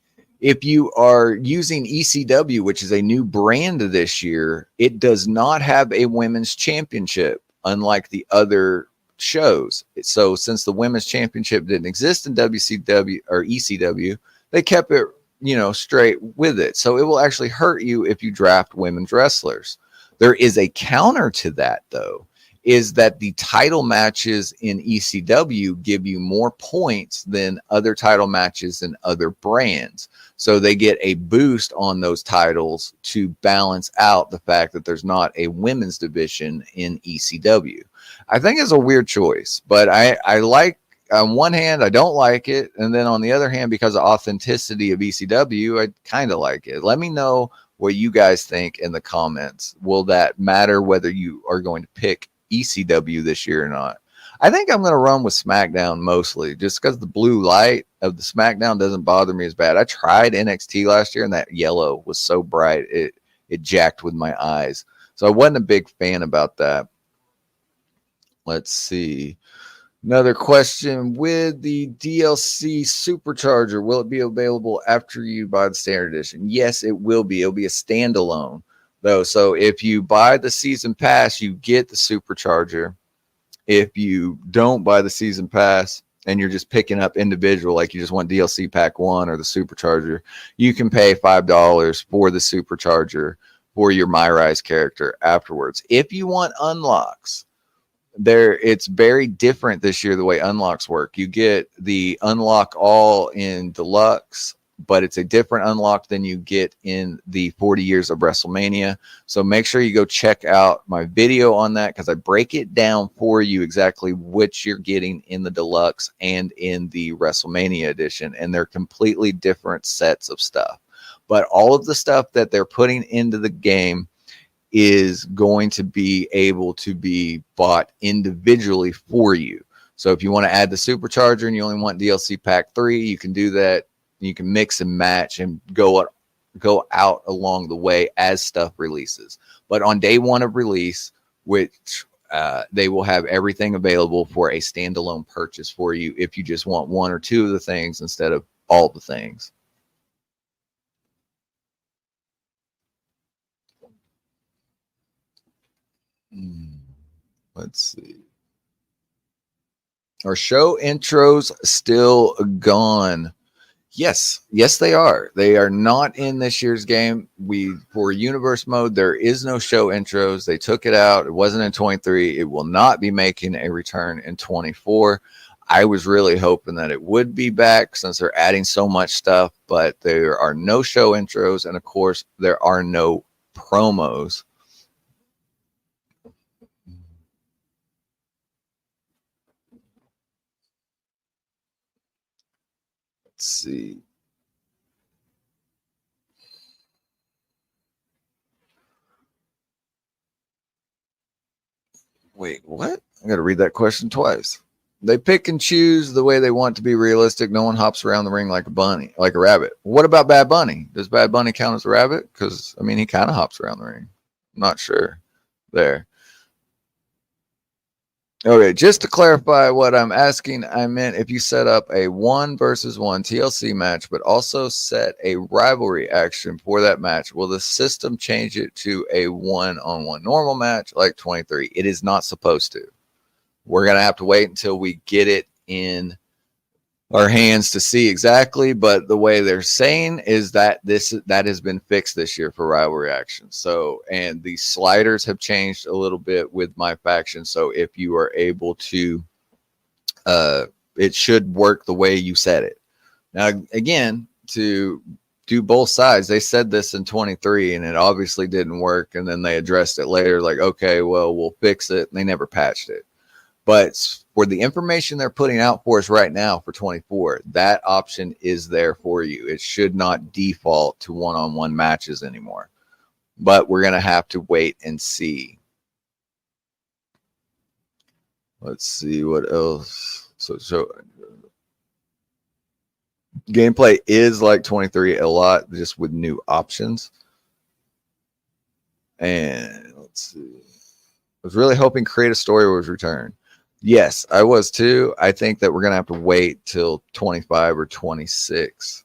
if you are using ECW, which is a new brand this year, it does not have a women's championship, unlike the other shows. So since the women's championship didn't exist in WCW or ECW, they kept it, straight with it. So it will actually hurt you if you draft women's wrestlers. There is a counter to that, though, is that the title matches in ECW give you more points than other title matches in other brands. So they get a boost on those titles to balance out the fact that there's not a women's division in ECW. I think it's a weird choice, but I like, on one hand, I don't like it. And then on the other hand, because of authenticity of ECW, I kind of like it. Let me know what you guys think in the comments. Will that matter whether you are going to pick ECW this year or not? I think I'm going to run with SmackDown mostly, just because the blue light of the SmackDown doesn't bother me as bad. I tried NXT last year, and that yellow was so bright it jacked with my eyes. So I wasn't a big fan about that. Let's see. Another question: with the DLC Supercharger, will it be available after you buy the standard edition? Yes, it will be. It'll be a standalone, though. So if you buy the season pass, you get the Supercharger. If you don't buy the season pass and you're just picking up individual, like you just want DLC pack 1 or the Supercharger, you can pay $5 for the Supercharger for your MyRise character afterwards. If you want unlocks, it's very different this year the way unlocks work. You get the unlock all in deluxe, but it's a different unlock than you get in the 40 years of WrestleMania. So make sure you go check out my video on that, because I break it down for you exactly which you're getting in the deluxe and in the WrestleMania edition. And they're completely different sets of stuff. But all of the stuff that they're putting into the game is going to be able to be bought individually for you. So if you want to add the Supercharger and you only want DLC pack 3, you can do that. You can mix and match and go out along the way as stuff releases. But on day 1 of release, which they will have everything available for a standalone purchase for you if you just want 1 or 2 of the things instead of all the things. Let's see. Are show intros still gone? Yes, they are. They are not in this year's game. For universe mode, there is no show intros. They took it out. It wasn't in 23. It will not be making a return in 24. I was really hoping that it would be back since they're adding so much stuff, but there are no show intros, and of course, there are no promos. Let's see. Wait, what? I got to read that question twice. They pick and choose the way they want to be realistic. No one hops around the ring like a bunny, like a rabbit. What about Bad Bunny? Does Bad Bunny count as a rabbit? Because, I mean, he kind of hops around the ring. I'm not sure. There. Okay, just to clarify what I'm asking, I meant if you set up a 1 versus 1 TLC match, but also set a rivalry action for that match, will the system change it to a 1-on-1 normal match like 23? It is not supposed to. We're going to have to wait until we get it in our hands to see exactly, but the way they're saying is that that has been fixed this year for rivalry action. So, and the sliders have changed a little bit with my faction. So if you are able to, it should work the way you said it. Now, again, to do both sides, they said this in 23 and it obviously didn't work. And then they addressed it later, like, okay, well, we'll fix it. And they never patched it. But for the information they're putting out for us right now for 24, that option is there for you. It should not default to 1-on-1 matches anymore. But we're going to have to wait and see. Let's see what else. So gameplay is like 23 a lot, just with new options. And let's see. I was really hoping Create a Story was returned. Yes, I was too. I think that we're gonna have to wait till 25 or 26.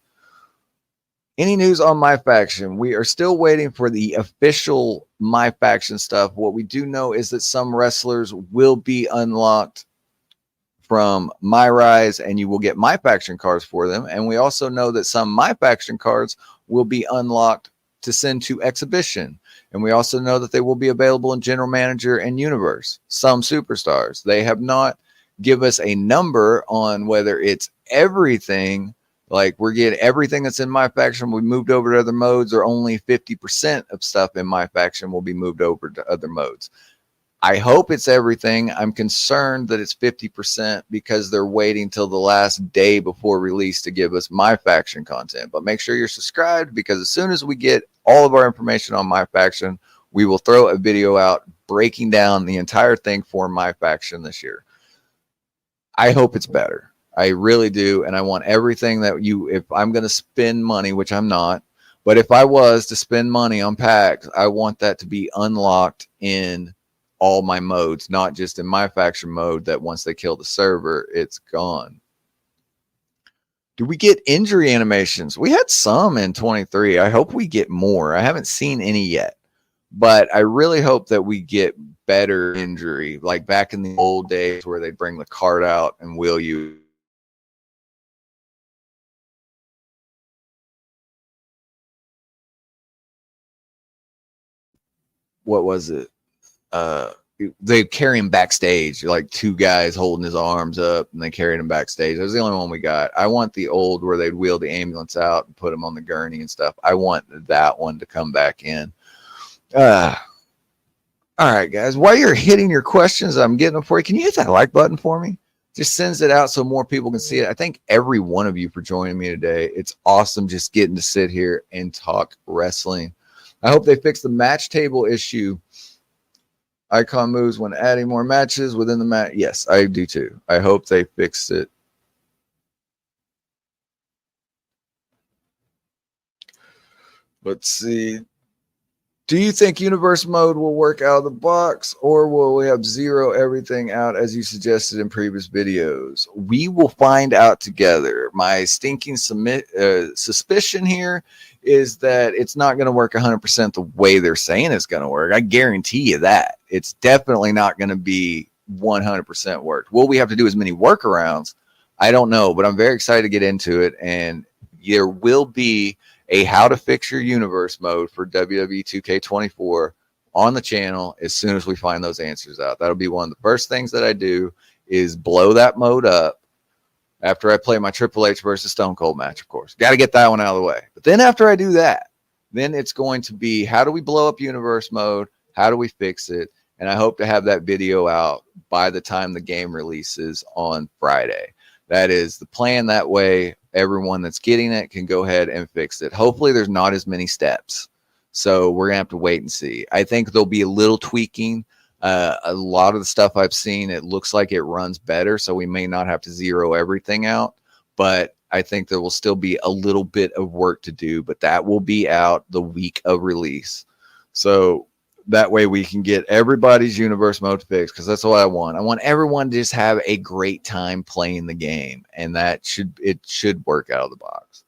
Any news on My Faction? We are still waiting for the official My Faction stuff. What we do know is that some wrestlers will be unlocked from My Rise, and you will get My Faction cards for them. And we also know that some My Faction cards will be unlocked to send to Exhibition. And we also know that they will be available in General Manager and Universe. Some superstars. They have not give us a number on whether it's everything. Like we're getting everything that's in My Faction we moved over to other modes, or only 50% of stuff in My Faction will be moved over to other modes. I hope it's everything. I'm concerned that it's 50% because they're waiting till the last day before release to give us My Faction content. But make sure you're subscribed, because as soon as we get all of our information on My Faction, we will throw a video out breaking down the entire thing for My Faction this year. I hope it's better. I really do. And I want everything that if I'm going to spend money, which I'm not, but if I was to spend money on packs, I want that to be unlocked in all my modes, not just in My Faction mode, that once they kill the server, it's gone. Do we get injury animations? We had some in 23. I hope we get more. I haven't seen any yet, but I really hope that we get better injury, like back in the old days where they bring the card out and wheel you. What was it? They carry him backstage, like two guys holding his arms up, and they carried him backstage. That was the only one we got. I want the old where they'd wheel the ambulance out and put him on the gurney and stuff. I want that one to come back in. All right, guys. While you're hitting your questions, I'm getting them for you. Can you hit that like button for me? Just sends it out so more people can see it. I thank every one of you for joining me today. It's awesome just getting to sit here and talk wrestling. I hope they fix the match table issue. Icon moves when adding more matches within the match. Yes, I do too. I hope they fix it. Let's see. Do you think universe mode will work out of the box, or will we have zero everything out as you suggested in previous videos? We will find out together. My stinking suspicion here is that it's not going to work 100% the way they're saying it's going to work. I guarantee you that. It's definitely not going to be 100% worked. Will we have to do as many workarounds? I don't know, but I'm very excited to get into it, and there will be a how to fix your universe mode for WWE 2K24 on the channel as soon as we find those answers out. That'll be one of the first things that I do, is blow that mode up after I play my Triple H versus Stone Cold match, of course. Got to get that one out of the way. But then after I do that, then it's going to be, how do we blow up universe mode? How do we fix it? And I hope to have that video out by the time the game releases on Friday. That is the plan. That way, everyone that's getting it can go ahead and fix it. Hopefully, there's not as many steps. So we're going to have to wait and see. I think there'll be a little tweaking. A lot of the stuff I've seen, it looks like it runs better. So we may not have to zero everything out. But I think there will still be a little bit of work to do. But that will be out the week of release. So that way we can get everybody's universe mode fixed, because that's what I want. I want everyone to just have a great time playing the game, and it should work out of the box.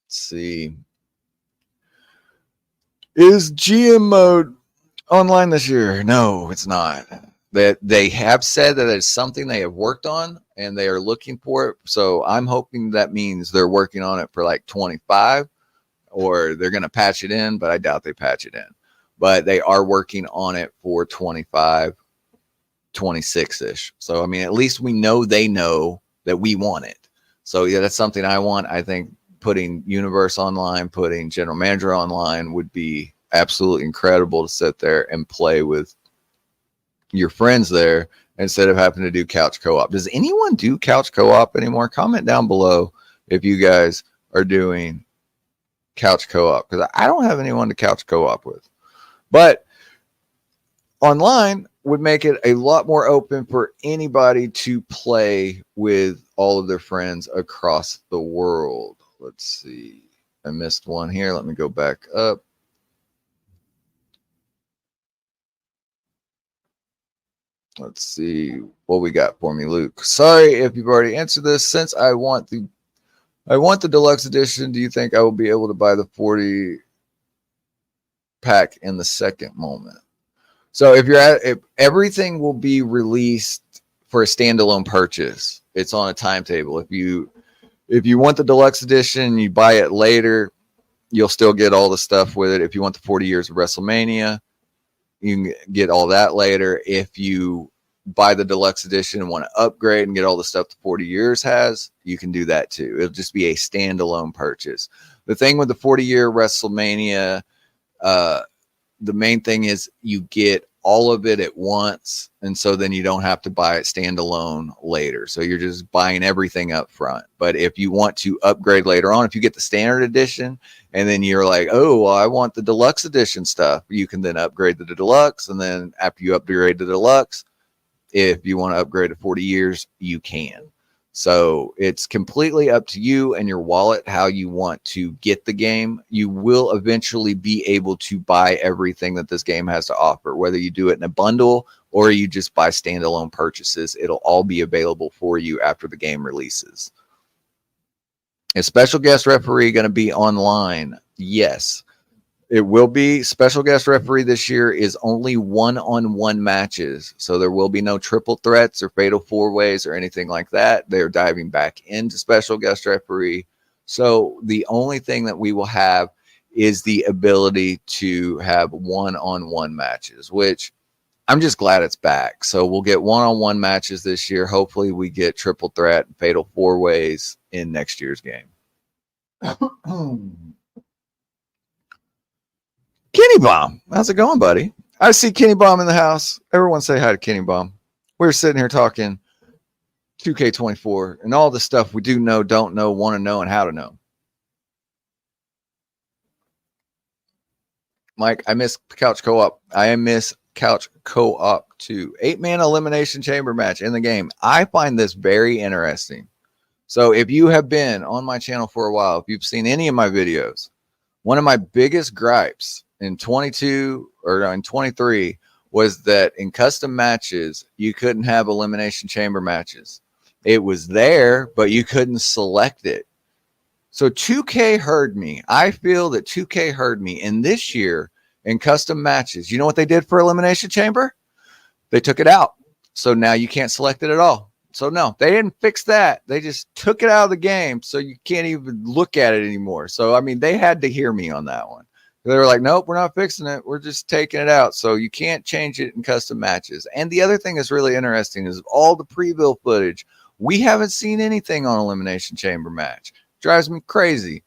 Let's see. Is GM mode online this year? No, it's not. They have said that it's something they have worked on and they are looking for it. So I'm hoping that means they're working on it for like 25. Or they're going to patch it in, but I doubt they patch it in. But they are working on it for 25, 26-ish. So, I mean, at least we know they know that we want it. So, yeah, that's something I want. I think putting Universe online, putting General Manager online would be absolutely incredible to sit there and play with your friends there instead of having to do couch co-op. Does anyone do couch co-op anymore? Comment down below if you guys are doing couch co-op, because I don't have anyone to couch co-op with. But Online would make it a lot more open for anybody to play with all of their friends across the world. Let's see. I missed one here. Let me go back up. Let's see what we got for me, Luke. Sorry if you've already answered this. Since I want the deluxe edition, do you think I will be able to buy the 40 pack in the second moment? So if everything will be released for a standalone purchase, it's on a timetable. If you want the deluxe edition, you buy it later, you'll still get all the stuff with it. If you want the 40 years of WrestleMania, you can get all that later. If you buy the deluxe edition and want to upgrade and get all the stuff the 40 years has, you can do that too. It'll just be a standalone purchase. The thing with the 40-year WrestleMania, the main thing is you get all of it at once, and so then you don't have to buy it standalone later. So you're just buying everything up front. But if you want to upgrade later on, if you get the standard edition and then you're like, oh, well, I want the deluxe edition stuff, you can then upgrade to the deluxe. And then after you upgrade to the deluxe, if you want to upgrade to 40 years, you can. So it's completely up to you and your wallet how you want to get the game. You will eventually be able to buy everything that this game has to offer, whether you do it in a bundle or you just buy standalone purchases. It'll all be available for you after the game releases. Is special guest referee going to be online? Yes. It will be. Special guest referee this year is only one-on-one matches. So there will be no triple threats or fatal four-ways or anything like that. They're diving back into special guest referee. So the only thing that we will have is the ability to have one-on-one matches, which I'm just glad it's back. So we'll get one-on-one matches this year. Hopefully we get triple threat and fatal four-ways in next year's game. Kenny Bomb, how's it going, buddy? I see Kenny Bomb in the house. Everyone say hi to Kenny Bomb. We're sitting here talking 2K24 and all the stuff we do know, don't know, want to know, and how to know. Mike, I miss Couch Co-op. I miss Couch Co-op too. 8-man elimination chamber match in the game. I find this very interesting. So if you have been on my channel for a while, if you've seen any of my videos, one of my biggest gripes in 22 or in 23 was that in custom matches, you couldn't have elimination chamber matches. It was there, but you couldn't select it. So 2K heard me. I feel that 2K heard me. And this year in custom matches, you know what they did for elimination chamber? They took it out. So now you can't select it at all. So no, they didn't fix that. They just took it out of the game. So you can't even look at it anymore. So, I mean, they had to hear me on that one. They were like, nope, we're not fixing it. We're just taking it out. So you can't change it in custom matches. And the other thing that's really interesting is all the pre-build footage. We haven't seen anything on Elimination Chamber match. Drives me crazy.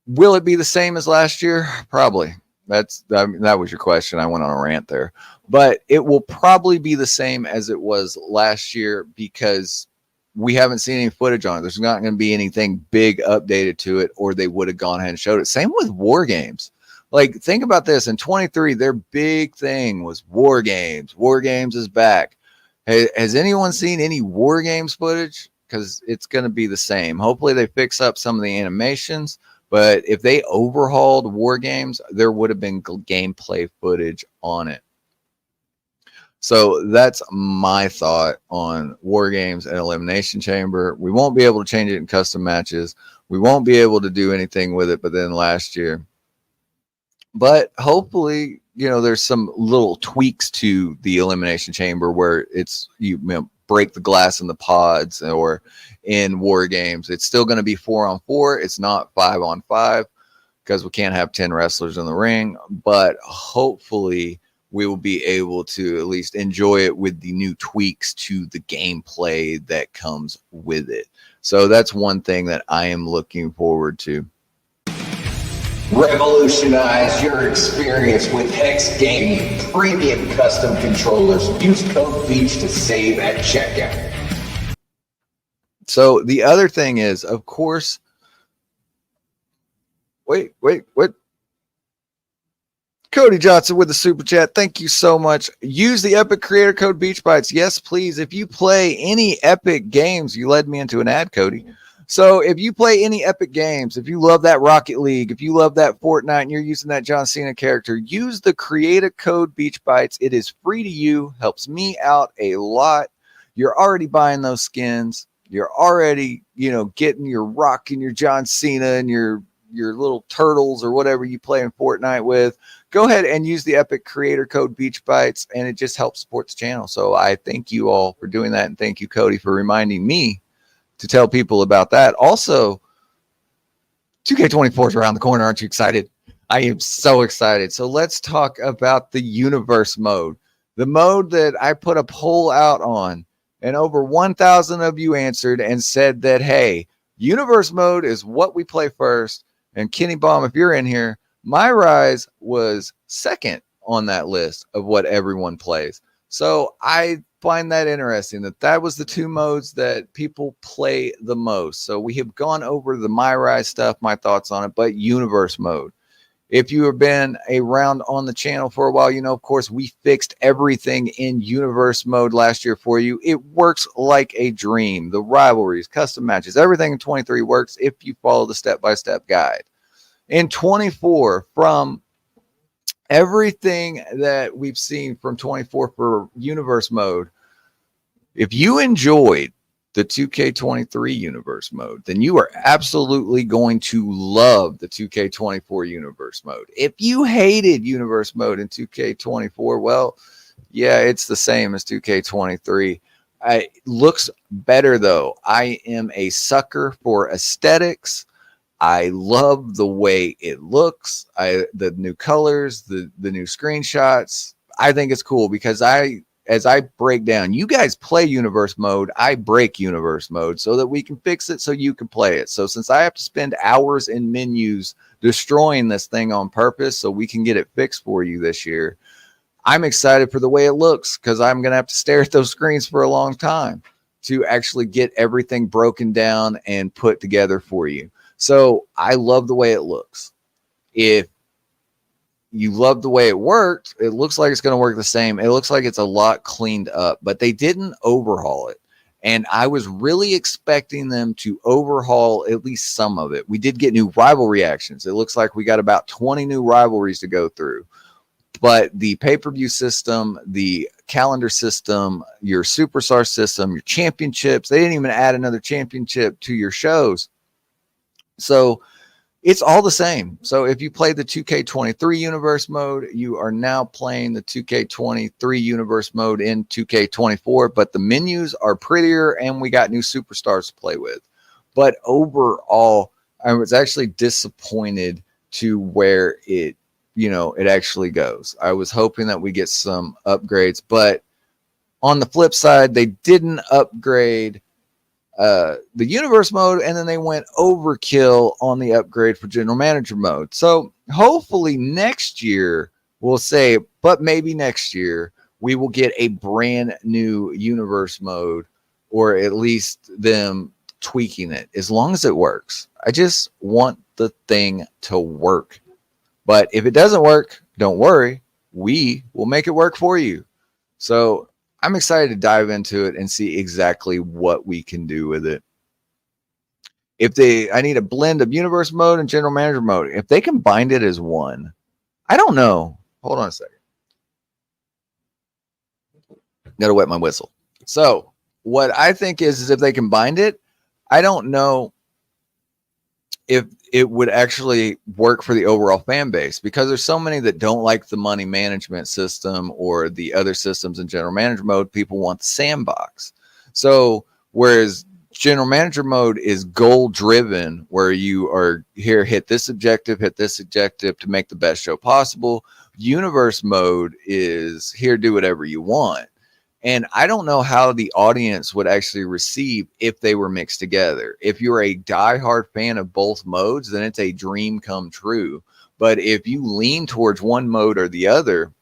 Will it be the same as last year? Probably. That was your question. I went on a rant there. But it will probably be the same as it was last year because we haven't seen any footage on it. There's not going to be anything big updated to it, or they would have gone ahead and showed it. Same with War Games. Like, think about this. In 23, their big thing was War Games. War Games is back. Has anyone seen any War Games footage? Because it's going to be the same. Hopefully they fix up some of the animations. But if they overhauled War Games, there would have been gameplay footage on it. So that's my thought on War Games and Elimination Chamber. We won't be able to change it in custom matches. We won't be able to do anything with it, but then last year. But hopefully, you know, there's some little tweaks to the Elimination Chamber where it's you break the glass in the pods, or in War Games, it's still going to be 4-on-4. It's not 5-on-5 because we can't have 10 wrestlers in the ring. But hopefully we will be able to at least enjoy it with the new tweaks to the gameplay that comes with it. So that's one thing that I am looking forward to. Revolutionize your experience with Hex Gaming premium custom controllers. Use code BEACH to save at checkout. So the other thing is, of course, wait. Cody Johnson with the super chat. Thank you so much. Use the Epic creator code BeachBytes. Yes, please. If you play any Epic games, you led me into an ad, Cody. So if you play any Epic games, if you love that Rocket League, if you love that Fortnite and you're using that John Cena character, use the creator code BeachBytes. It is free to you, helps me out a lot. You're already buying those skins. You're already, getting your Rock and your John Cena and your little turtles or whatever you play in Fortnite with. Go ahead and use the Epic creator code BeachBytes, and it just helps support the channel. So I thank you all for doing that, and thank you, Cody, for reminding me to tell people about that. Also, 2K24 is around the corner. Aren't you excited? I am so excited. So let's talk about the universe mode, the mode that I put a poll out on, and over 1,000 of you answered and said that, hey, universe mode is what we play first. And Kenny Baum, if you're in here, My Rise was second on that list of what everyone plays. So I find that interesting that was the two modes that people play the most. So we have gone over the My Rise stuff, my thoughts on it, but universe mode. If you have been around on the channel for a while, of course, we fixed everything in universe mode last year for you. It works like a dream. The rivalries, custom matches, everything in 23 works if you follow the step-by-step guide. In 24, from everything that we've seen from 24 for universe mode, if you enjoyed the 2K23 universe mode, then you are absolutely going to love the 2K24 universe mode. If you hated universe mode in 2K24, well, yeah, it's the same as 2K23. It looks better, though. I am a sucker for aesthetics. I love the way it looks. The new colors, the new screenshots. I think it's cool because as I break down, you guys play universe mode, I break universe mode so that we can fix it so you can play it. So since I have to spend hours in menus destroying this thing on purpose so we can get it fixed for you this year, I'm excited for the way it looks because I'm going to have to stare at those screens for a long time to actually get everything broken down and put together for you. So I love the way it looks. If you love the way it worked, it looks like it's going to work the same. It looks like it's a lot cleaned up, but they didn't overhaul it. And I was really expecting them to overhaul at least some of it. We did get new rivalry actions. It looks like we got about 20 new rivalries to go through. But the pay-per-view system, the calendar system, your superstar system, your championships, they didn't even add another championship to your shows. So it's all the same. So if you play the 2K23 universe mode, you are now playing the 2K23 universe mode in 2K24, but the menus are prettier and we got new superstars to play with. But overall, I was actually disappointed to where it actually goes. I was hoping that we get some upgrades, but on the flip side, they didn't upgrade the universe mode, and then they went overkill on the upgrade for general manager mode. So hopefully next year we'll say, but maybe next year we will get a brand new universe mode, or at least them tweaking it, as long as it works. I just want the thing to work. But if it doesn't work, don't worry, we will make it work for you. So I'm excited to dive into it and see exactly what we can do with it. I need a blend of universe mode and general manager mode. If they combined it as one, I don't know. Hold on a second. Got to wet my whistle. So what I think is if they combined it, I don't know if it would actually work for the overall fan base, because there's so many that don't like the money management system or the other systems in general manager mode. People want the sandbox. So whereas general manager mode is goal driven, where you are here, hit this objective to make the best show possible. Universe mode is here, do whatever you want. And I don't know how the audience would actually receive if they were mixed together. If you're a diehard fan of both modes, then it's a dream come true. But if you lean towards one mode or the other,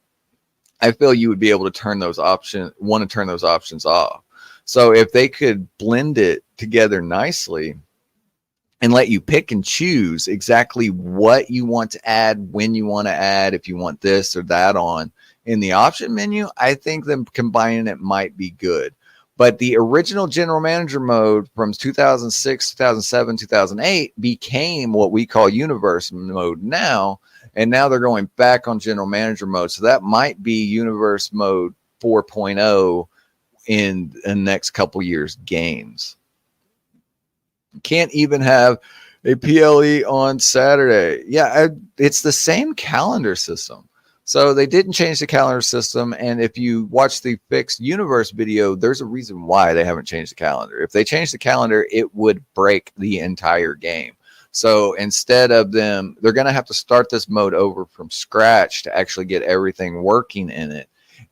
I feel you would be able to turn those options off. So if they could blend it together nicely, and let you pick and choose exactly what you want to add, when you want to add, if you want this or that on in the option menu, I think them combining it might be good. But the original general manager mode from 2006, 2007, 2008 became what we call universe mode now. And now they're going back on general manager mode. So that might be universe mode 4.0 in the next couple years games. Can't even have a PLE on Saturday. Yeah, it's the same calendar system. So they didn't change the calendar system. And if you watch the fixed universe video, there's a reason why they haven't changed the calendar. If they changed the calendar, it would break the entire game. So instead of them, they're going to have to start this mode over from scratch to actually get everything working in it.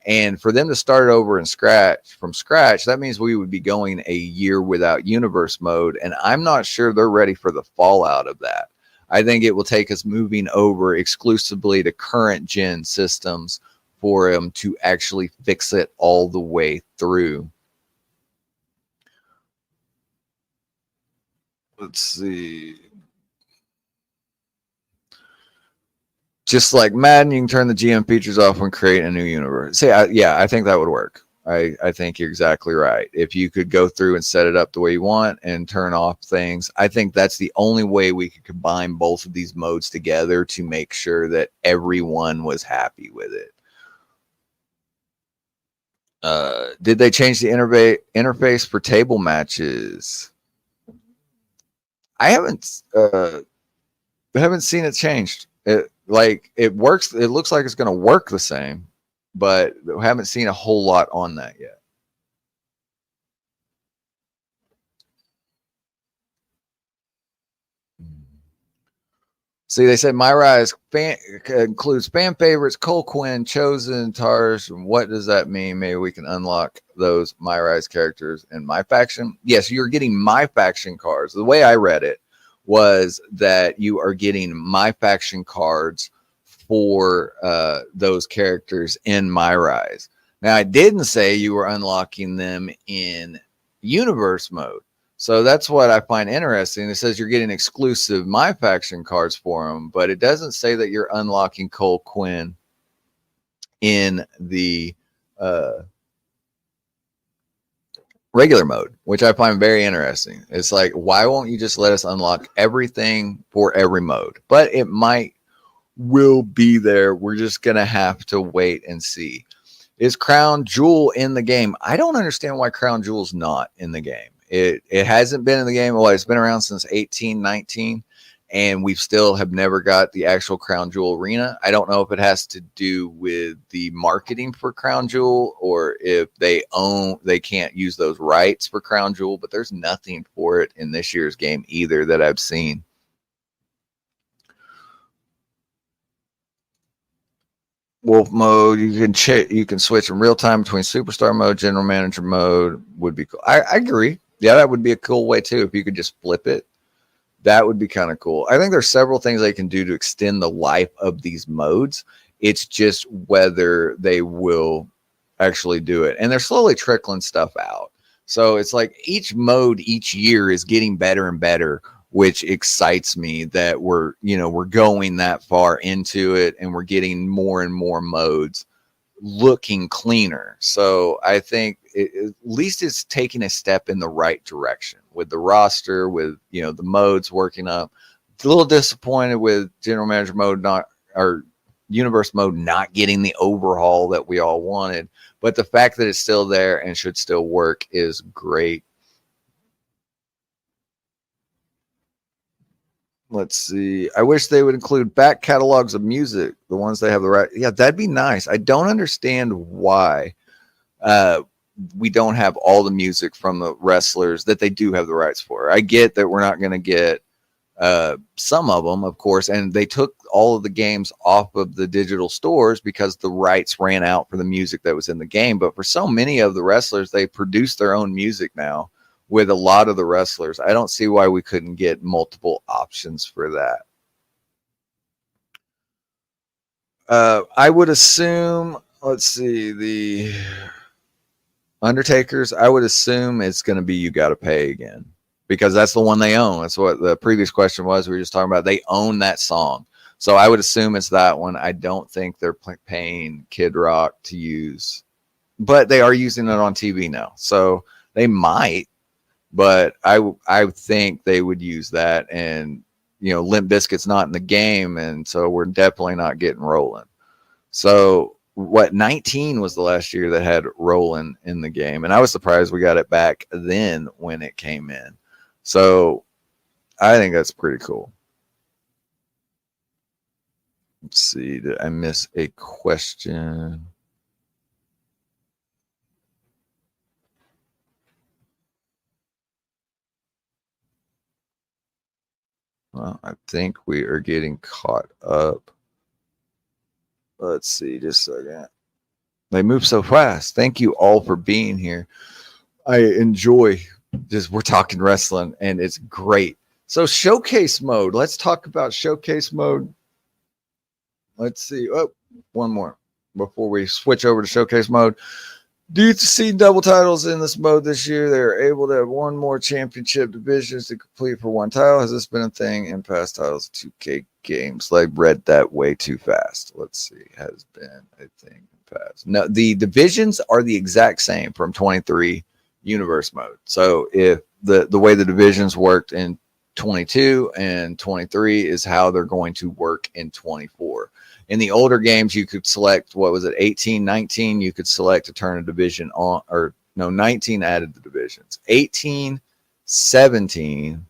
And for them to start over from scratch, that means we would be going a year without universe mode. And I'm not sure they're ready for the fallout of that. I think it will take us moving over exclusively to current gen systems for them to actually fix it all the way through. Let's see. Just like Madden, you can turn the GM features off when creating a new universe. See, I think that would work. I think you're exactly right. If you could go through and set it up the way you want and turn off things, I think that's the only way we could combine both of these modes together to make sure that everyone was happy with it. Did they change the interface for table matches? I haven't seen it changed. It works. It looks like it's going to work the same, but we haven't seen a whole lot on that yet. See, they said My Rise includes fan favorites, Cole Quinn, Chosen, Tars. What does that mean? Maybe we can unlock those My Rise characters in my faction. Yes, you're getting my faction cards. The way I read it was that you are getting my faction cards for those characters in My Rise. Now, I didn't say you were unlocking them in universe mode. So that's what I find interesting. It says you're getting exclusive My Faction cards for them, but it doesn't say that you're unlocking Cole Quinn in the regular mode, which I find very interesting. It's like, why won't you just let us unlock everything for every mode? But it will be there. We're just going to have to wait and see. Is Crown Jewel in the game? I don't understand why Crown Jewel's not in the game. It hasn't been in the game. Well, it's been around since 1819, and we still have never got the actual Crown Jewel arena. I don't know if it has to do with the marketing for Crown Jewel or if they can't use those rights for Crown Jewel, but there's nothing for it in this year's game either that I've seen. Wolf mode, you can switch in real time between superstar mode, general manager mode would be cool. I agree. Yeah, that would be a cool way too. If you could just flip it, that would be kind of cool. I think there's several things they can do to extend the life of these modes. It's just whether they will actually do it. And they're slowly trickling stuff out. So it's like each mode each year is getting better and better, which excites me that we're going that far into it and we're getting more and more modes looking cleaner. So I think at least it's taking a step in the right direction with the roster, with the modes working up. A little disappointed with general manager mode or universe mode not getting the overhaul that we all wanted, but the fact that it's still there and should still work is great. Let's see. I wish they would include back catalogs of music, the ones they have the right. Yeah, that'd be nice. I don't understand why we don't have all the music from the wrestlers that they do have the rights for. I get that we're not going to get some of them, of course, and they took all of the games off of the digital stores because the rights ran out for the music that was in the game. But for so many of the wrestlers, they produce their own music now. With a lot of the wrestlers, I don't see why we couldn't get multiple options for that. I would assume, let's see, the Undertakers, I would assume it's going to be you got to pay again. because that's the one they own. That's what the previous question was. We were just talking about. They own that song. So I would assume it's that one. I don't think they're paying Kid Rock to use, but they are using it on TV now. So they might, but I think they would use that. And, you know, Limp Bizkit's not in the game. And so we're definitely not getting Rolling. So what, 19 was the last year that had Rolling in the game. And I was surprised we got it back then when it came in. So I think that's pretty cool. Let's see. Did I miss a question? Well, I think we are getting caught up. Let's see. Just a second. They move so fast. Thank you all for being here. I enjoy just, we're talking wrestling and it's great. So showcase mode. Let's talk about showcase mode. Let's see. Oh, one more before we switch over to showcase mode. Due to see double titles in this mode this year, they're able to have one more championship divisions to complete for one title. Has this been a thing in past titles of 2K games? Like, read that way too fast. Let's see. Has been a thing in past. No, the divisions are the exact same from 23 universe mode. So if the way the divisions worked in 22 and 23 is how they're going to work in 24. In the older games, you could select, what was it, 18, 19, you could select to turn a division on, or no, 19 added the divisions. 18, 17,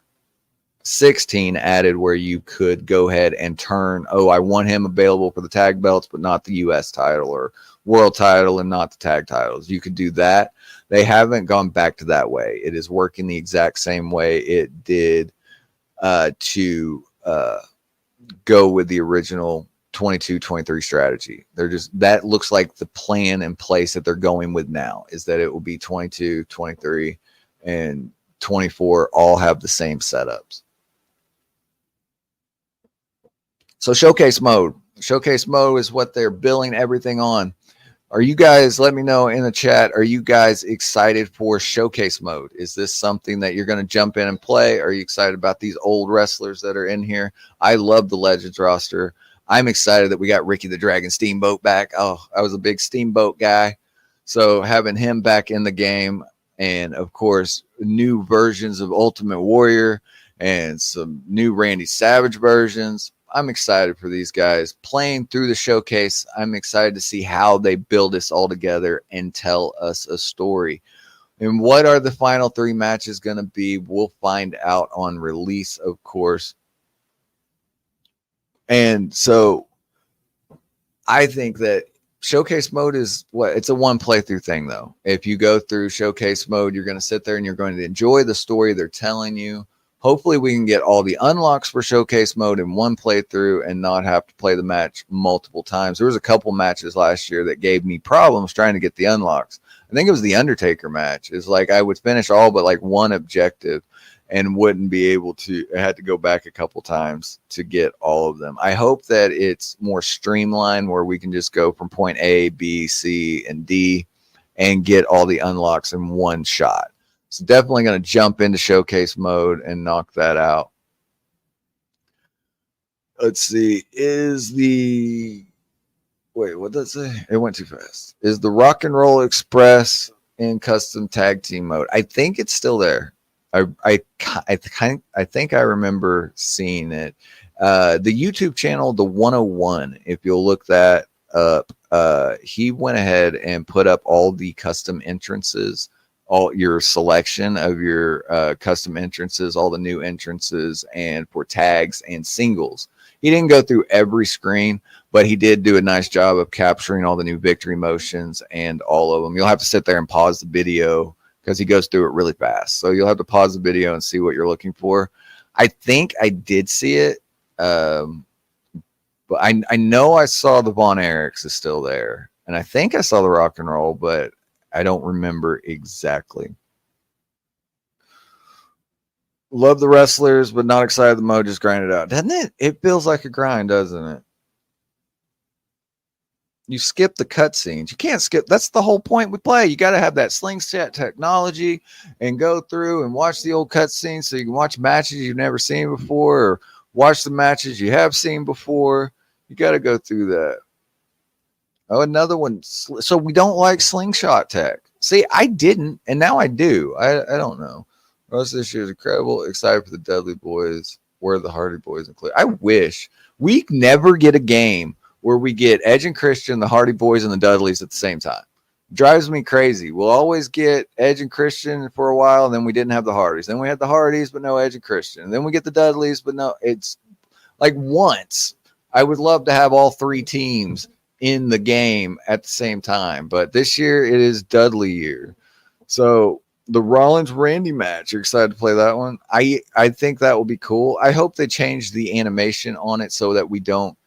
16 added where you could go ahead and turn, oh, I want him available for the tag belts, but not the US title, or world title and not the tag titles. You could do that. They haven't gone back to that way. It is working the exact same way it did to go with the original 22-23 strategy. They're just, that looks like the plan in place that they're going with now, is that it will be 22, 23, and 24 all have the same setups. So showcase mode is what they're billing everything on. Are you guys, let me know in the chat, are you guys excited for showcase mode? Is this something that you're going to jump in and play? Are you excited about these old wrestlers that are in here? I love the Legends roster. I'm excited that we got Ricky the Dragon Steamboat back. Oh, I was a big Steamboat guy. So having him back in the game, and of course, new versions of Ultimate Warrior and some new Randy Savage versions. I'm excited for these guys playing through the showcase. I'm excited to see how they build this all together and tell us a story. And what are the final 3 matches going to be? We'll find out on release, of course. And so I think that showcase mode is what, it's a one playthrough thing though. If you go through showcase mode, you're going to sit there and you're going to enjoy the story they're telling you. Hopefully we can get all the unlocks for showcase mode in one playthrough and not have to play the match multiple times. There was a couple matches last year that gave me problems trying to get the unlocks. I think it was the Undertaker match. It's like I would finish all but like one objective and wouldn't be able to, I had to go back a couple times to get all of them. I hope that it's more streamlined where we can just go from point A, B, C, and D and get all the unlocks in one shot. So definitely going to jump into showcase mode and knock that out. Let's see. Is the, wait, what does it say? It went too fast. Is the Rock and Roll Express in custom tag team mode? I think it's still there. I think I remember seeing it. The YouTube channel, the 101, if you'll look that up, he went ahead and put up all the custom entrances, all your selection of your custom entrances, all the new entrances, and for tags and singles. He didn't go through every screen, but he did do a nice job of capturing all the new victory motions and all of them. You'll have to sit there and pause the video because he goes through it really fast. So you'll have to pause the video and see what you're looking for. I think I did see it. But I know I saw the Von Erichs is still there. And I think I saw the Rock and Roll, but I don't remember exactly. Love the wrestlers, but not excited the mode. Just grind it out. Doesn't it? It feels like a grind, doesn't it? you skip the cutscenes. You can't skip. That's the whole point we play. You got to have that slingshot technology and go through and watch the old cutscenes so you can watch matches you've never seen before or watch the matches you have seen before. You got to go through that. Oh, another one. So we don't like slingshot tech. See, I didn't, and now I do. I don't know. Most of this year is incredible. Excited for the Dudley boys. Where are the Hardy boys included? I wish we never get a game where we get Edge and Christian, the Hardy boys, and the Dudleys at the same time. Drives me crazy. We'll always get Edge and Christian for a while, and then we didn't have the Hardys. Then we had the Hardys, but no Edge and Christian. And then we get the Dudleys, but no. It's like once. I would love to have all three teams in the game at the same time, but this year it is Dudley year. So the Rollins Randy match, you're excited to play that one? I think that will be cool. I hope they change the animation on it so that we don't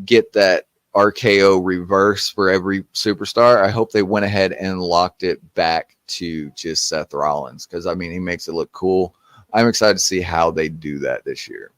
get that RKO reverse for every superstar. I hope they went ahead and locked it back to just Seth Rollins because I mean he makes it look cool. I'm excited to see how they do that this year.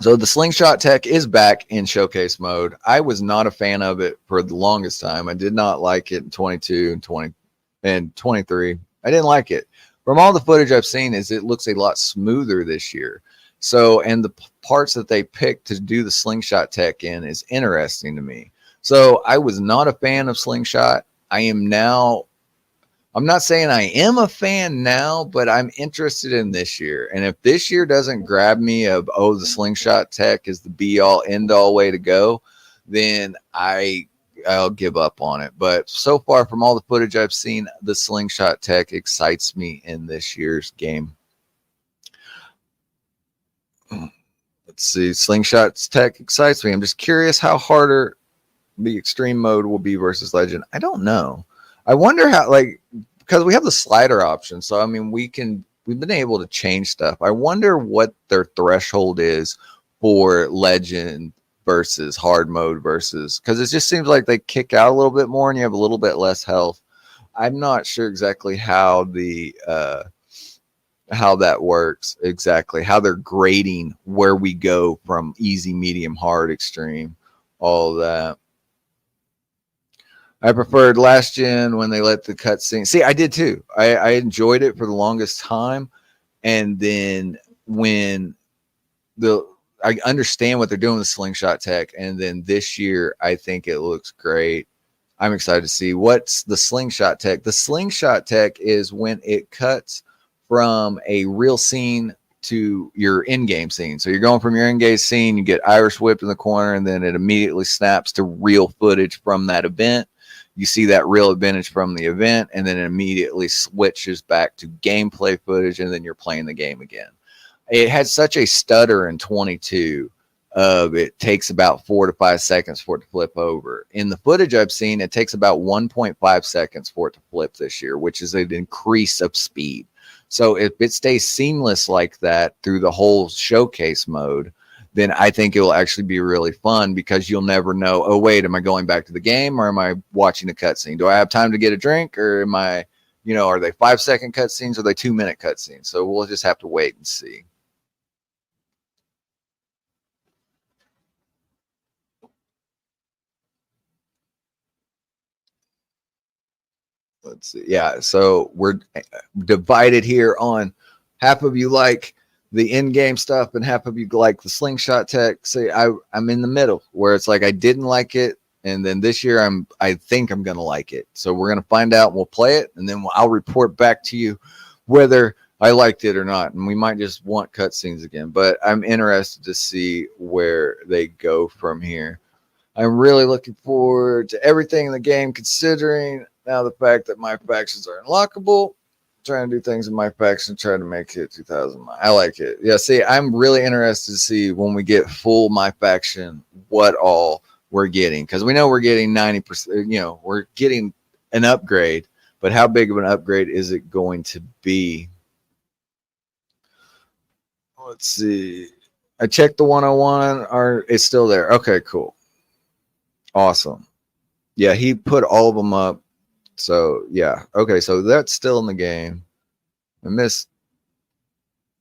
So the slingshot tech is back in showcase mode. I was not a fan of it for the longest time. I did not like it in 22 and 20 and 23. I didn't like it. From all the footage I've seen is it looks a lot smoother this year. So, and the parts that they picked to do the slingshot tech in is interesting to me. So I was not a fan of slingshot. I am now, I'm not saying I am a fan now, but I'm interested in this year. And if this year doesn't grab me of, oh, the slingshot tech is the be all end all way to go, then I'll give up on it. But so far from all the footage I've seen, the slingshot tech excites me in this year's game. Let's see. Slingshot tech excites me. I'm just curious how harder the extreme mode will be versus legend. I don't know. I wonder how, like, because we have the slider option. So, I mean, we've been able to change stuff. I wonder what their threshold is for legend versus hard mode versus, because it just seems like they kick out a little bit more and you have a little bit less health. I'm not sure exactly how how that works exactly, how they're grading where we go from easy, medium, hard, extreme, all of that. I preferred last gen when they let the cutscene. See, I did too. I enjoyed it for the longest time. And then when I understand what they're doing with slingshot tech. And then this year, I think it looks great. I'm excited to see what's the slingshot tech. The slingshot tech is when it cuts from a real scene to your in-game scene. So you're going from your in-game scene, you get Irish whipped in the corner, and then it immediately snaps to real footage from that event. You see that real advantage from the event, and then it immediately switches back to gameplay footage, and then you're playing the game again. It had such a stutter in 22 of it takes about 4 to 5 seconds for it to flip over. In the footage I've seen, it takes about 1.5 seconds for it to flip this year, which is an increase of speed. So if it stays seamless like that through the whole showcase mode, then I think it will actually be really fun because you'll never know, oh, wait, am I going back to the game or am I watching a cutscene? Do I have time to get a drink or am I, are they 5-second cutscenes or are they 2-minute cutscenes? So we'll just have to wait and see. Let's see. Yeah, so we're divided here on half of you like the in-game stuff and half of you like the slingshot tech. See, I'm in the middle where it's like I didn't like it, and then this year I think I'm gonna like it. So we're gonna find out and we'll play it, and then I'll report back to you whether I liked it or not. And we might just want cutscenes again, but I'm interested to see where they go from here. I'm really looking forward to everything in the game, considering now the fact that my factions are unlockable. Trying to do things in my faction, trying to make it 2,000. I like it. Yeah, see, I'm really interested to see when we get full my faction what all we're getting, because we know we're getting 90%. We're getting an upgrade, but how big of an upgrade is it going to be? Let's see. I checked the 101. It's still there. Okay, cool. Awesome. Yeah, he put all of them up. So, yeah. Okay, so that's still in the game. I missed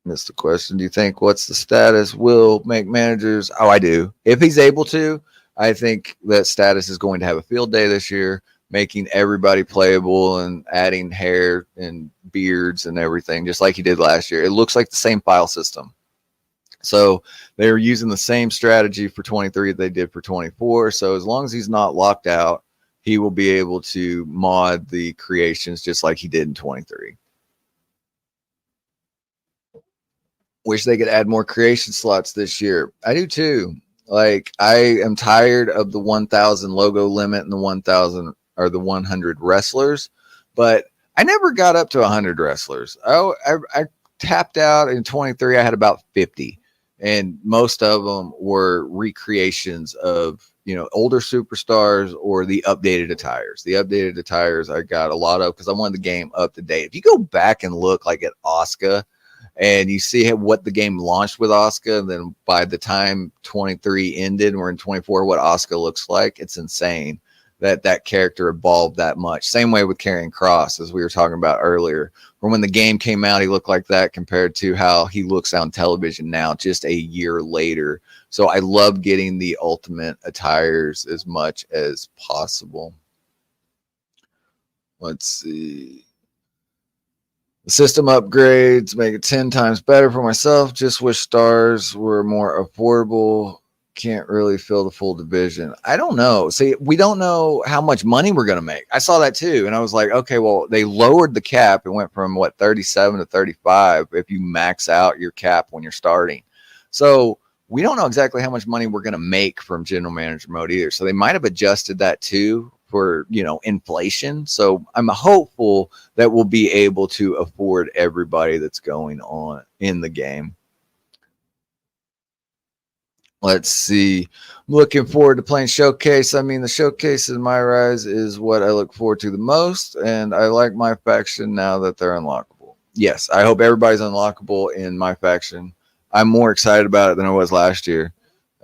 Missed the question. Do you think what's the status will make managers? Oh, I do. If he's able to, I think that status is going to have a field day this year, making everybody playable and adding hair and beards and everything, just like he did last year. It looks like the same file system. So they're using the same strategy for 23 that they did for 24. So as long as he's not locked out, he will be able to mod the creations just like he did in 23. Wish they could add more creation slots this year. I do too. Like, I am tired of the 1,000 logo limit and the 1,000 or the 100 wrestlers, but I never got up to 100 wrestlers. I tapped out in 23. I had about 50, and most of them were recreations of, you know, older superstars or the updated attires. The updated attires I got a lot of because I wanted the game up to date. If you go back and look like at Asuka, and you see what the game launched with Asuka, and then by the time 23 ended, we're in 24, what Asuka looks like, it's insane that character evolved that much. Same way with Karrion Kross, as we were talking about earlier. From when the game came out, he looked like that compared to how he looks on television now, just a year later. So I love getting the ultimate attires as much as possible. Let's see. The system upgrades make it 10 times better for myself. Just wish stars were more affordable. Can't really fill the full division. I don't know. See, we don't know how much money we're going to make. I saw that too. And I was like, okay, well, they lowered the cap. It went from 37 to 35 if you max out your cap when you're starting. So we don't know exactly how much money we're going to make from general manager mode either. So they might have adjusted that too for, you know, inflation. So I'm hopeful that we'll be able to afford everybody that's going on in the game. Let's see. I'm looking forward to playing Showcase. I mean, the Showcase in my Rise is what I look forward to the most, and I like my faction now that they're unlockable. Yes, I hope everybody's unlockable in my faction. I'm more excited about it than I was last year.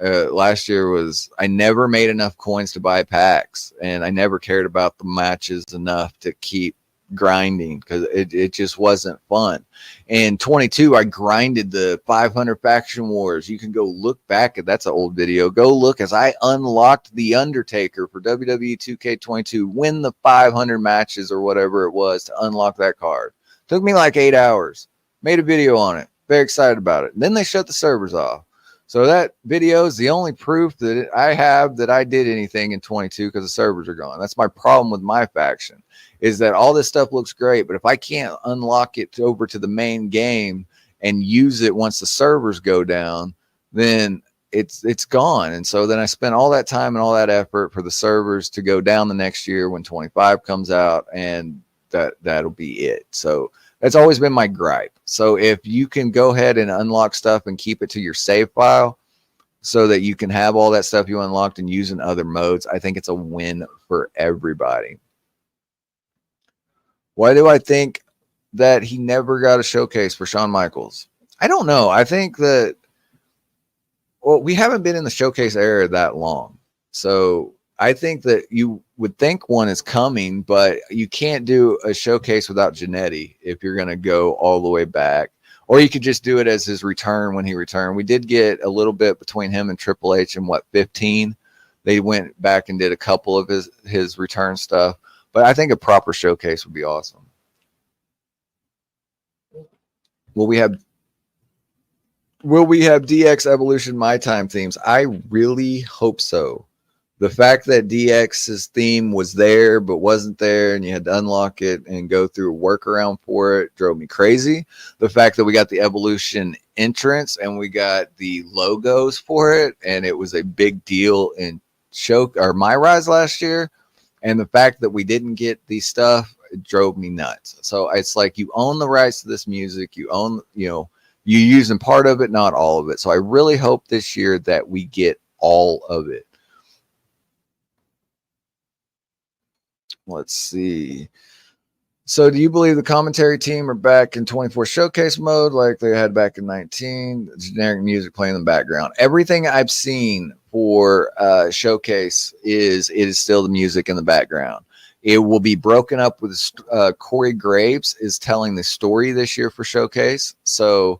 Last year was, I never made enough coins to buy packs, and I never cared about the matches enough to keep grinding because it just wasn't fun. And 22, I grinded the 500 faction wars. You can go look back at, that's an old video. Go look as I unlocked the Undertaker for WWE 2K24, win the 500 matches or whatever it was to unlock that card. Took me like 8 hours. Made a video on it. Very excited about it. And then they shut the servers off. So that video is the only proof that I have that I did anything in 22 because the servers are gone. That's my problem with my faction, is that all this stuff looks great, but if I can't unlock it over to the main game and use it once the servers go down, then it's gone. And so then I spent all that time and all that effort for the servers to go down the next year when 25 comes out, and that'll be it. So that's always been my gripe. So if you can go ahead and unlock stuff and keep it to your save file so that you can have all that stuff you unlocked and use in other modes, I think it's a win for everybody. Why do I think that he never got a showcase for Shawn Michaels? I don't know. I think that, well, we haven't been in the showcase era that long. So I think that you would think one is coming, but you can't do a showcase without Jannetty if you're going to go all the way back. Or you could just do it as his return when he returned. We did get a little bit between him and Triple H in 15. They went back and did a couple of his return stuff. But I think a proper showcase would be awesome. Will we have DX Evolution My Time themes? I really hope so. The fact that DX's theme was there but wasn't there, and you had to unlock it and go through a workaround for it, drove me crazy. The fact that we got the Evolution entrance and we got the logos for it, and it was a big deal in My Rise last year, and the fact that we didn't get the stuff, it drove me nuts. So it's like, you own the rights to this music, you own, you're using part of it, not all of it. So I really hope this year that we get all of it. Let's see. So do you believe the commentary team are back in 24 showcase mode like they had back in 19? Generic music playing in the background. Everything I've seen for showcase it is still the music in the background. It will be broken up with Corey Graves is telling the story this year for showcase. So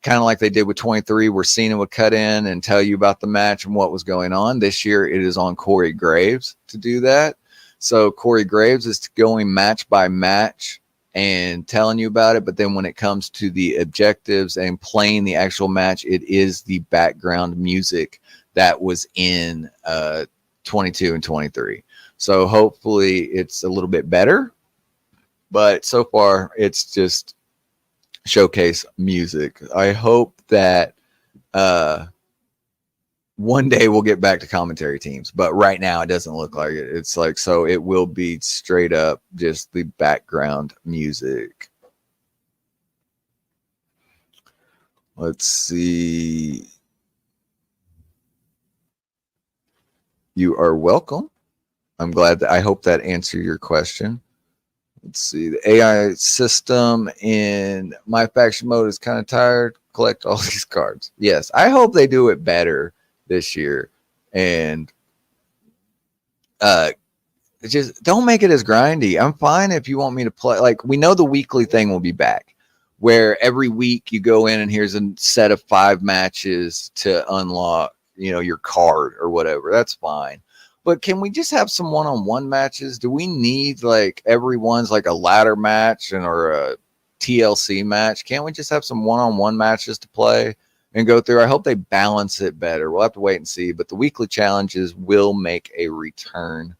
kind of like they did with 23, where Cena would cut in and tell you about the match and what was going on. This year, it is on Corey Graves to do that. So Corey Graves is going match by match and telling you about it. But then when it comes to the objectives and playing the actual match, it is the background music that was in 22 and 23. So hopefully it's a little bit better. But so far, it's just showcase music. I hope that one day we'll get back to commentary teams, but right now it doesn't look like it. It's like, so it will be straight up just the background music. Let's see. You are welcome. I'm glad that I hope that answered your question. Let's see. The AI system in my faction mode is kind of tired. Collect all these cards. Yes, I hope they do it better this year, and just don't make it as grindy. I'm fine if you want me to play. Like, we know the weekly thing will be back, where every week you go in and here's a set of 5 matches to unlock, you know, your card or whatever. That's fine. But can we just have some one-on-one matches? Do we need like everyone's like a ladder match or a TLC match? Can't we just have some one-on-one matches to play and go through? I hope they balance it better. We'll have to wait and see. But the weekly challenges will make a return.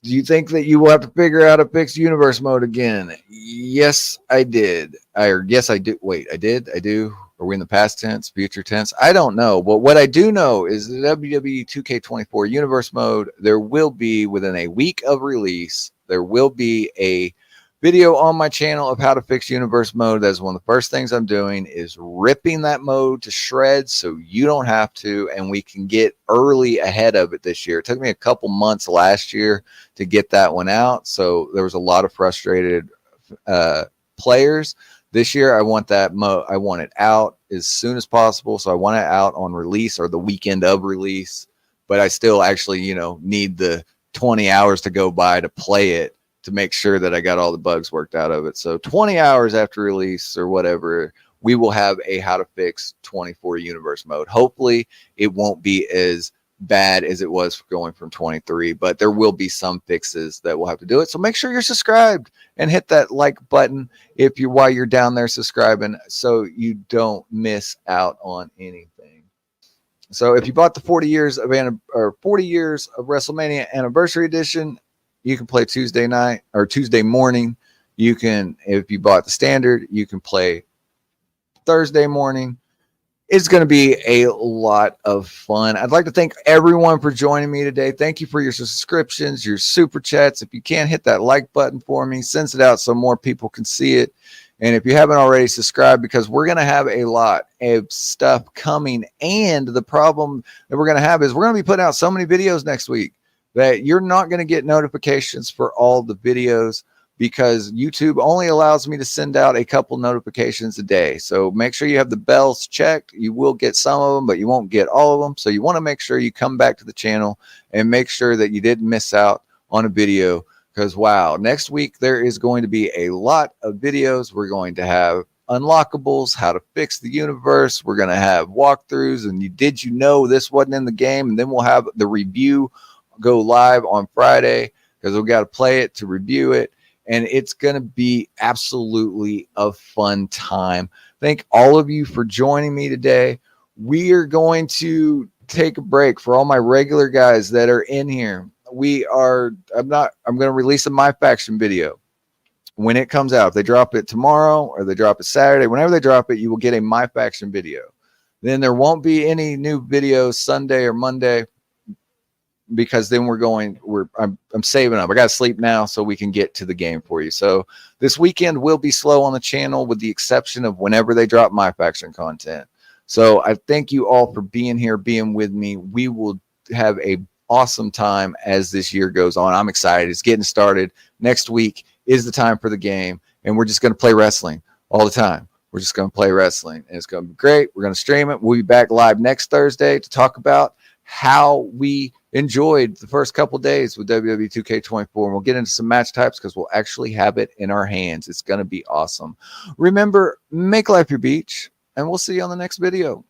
Do you think that you will have to figure out a fixed universe mode again? Yes, I did. Yes, I do. Wait, I did? I do? Are we in the past tense, future tense? I don't know. But what I do know is the WWE 2K24 universe mode, there will be, within a week of release, there will be a video on my channel of how to fix universe mode. That's one of the first things I'm doing, is ripping that mode to shreds so you don't have to, and we can get early ahead of it this year. It took me a couple months last year to get that one out, so there was a lot of frustrated players. This year, I want that mode. I want it out as soon as possible. So I want it out on release or the weekend of release. But I still actually, you know, need the 20 hours to go by to play it to make sure that I got all the bugs worked out of it. So 20 hours after release or whatever, we will have a how to fix 24 universe mode. Hopefully, it won't be as bad as it was going from 23, but there will be some fixes that will have to do it. So make sure you're subscribed and hit that like button if you while you're down there subscribing, so you don't miss out on anything. So if you bought the 40 years of WrestleMania Anniversary Edition, you can play Tuesday night or Tuesday morning. You can, if you bought the standard, you can play Thursday morning. It's going to be a lot of fun. I'd like to thank everyone for joining me today. Thank you for your subscriptions, your super chats. If you can't hit that like button for me, send it out so more people can see it. And if you haven't already, subscribed, because we're going to have a lot of stuff coming. And the problem that we're going to have is we're going to be putting out so many videos next week that you're not going to get notifications for all the videos, because YouTube only allows me to send out a couple notifications a day. So make sure you have the bells checked. You will get some of them, but you won't get all of them. So you want to make sure you come back to the channel and make sure that you didn't miss out on a video, because wow, next week there is going to be a lot of videos. We're going to have unlockables, how to fix the universe. We're going to have walkthroughs and did you know this wasn't in the game? And then we'll have the review go live on Friday, because we've got to play it to review it. And it's going to be absolutely a fun time. Thank all of you for joining me today. We are going to take a break for all my regular guys that are in here. I'm going to release a My Faction video when it comes out. If they drop it tomorrow or they drop it Saturday, whenever they drop it, you will get a My Faction video. Then there won't be any new videos Sunday or Monday, because then I'm saving up. I got to sleep now so we can get to the game for you. So this weekend will be slow on the channel, with the exception of whenever they drop My Faction content. So I thank you all for being here, being with me. We will have a awesome time as this year goes on. I'm excited. It's getting started. Next week is the time for the game, and we're just going to play wrestling all the time. We're just going to play wrestling, and it's going to be great. We're going to stream it. We'll be back live next Thursday to talk about how we enjoyed the first couple days with WWE 2K24, and we'll get into some match types because we'll actually have it in our hands. It's going to be awesome. Remember, make life your beach, and we'll see you on the next video.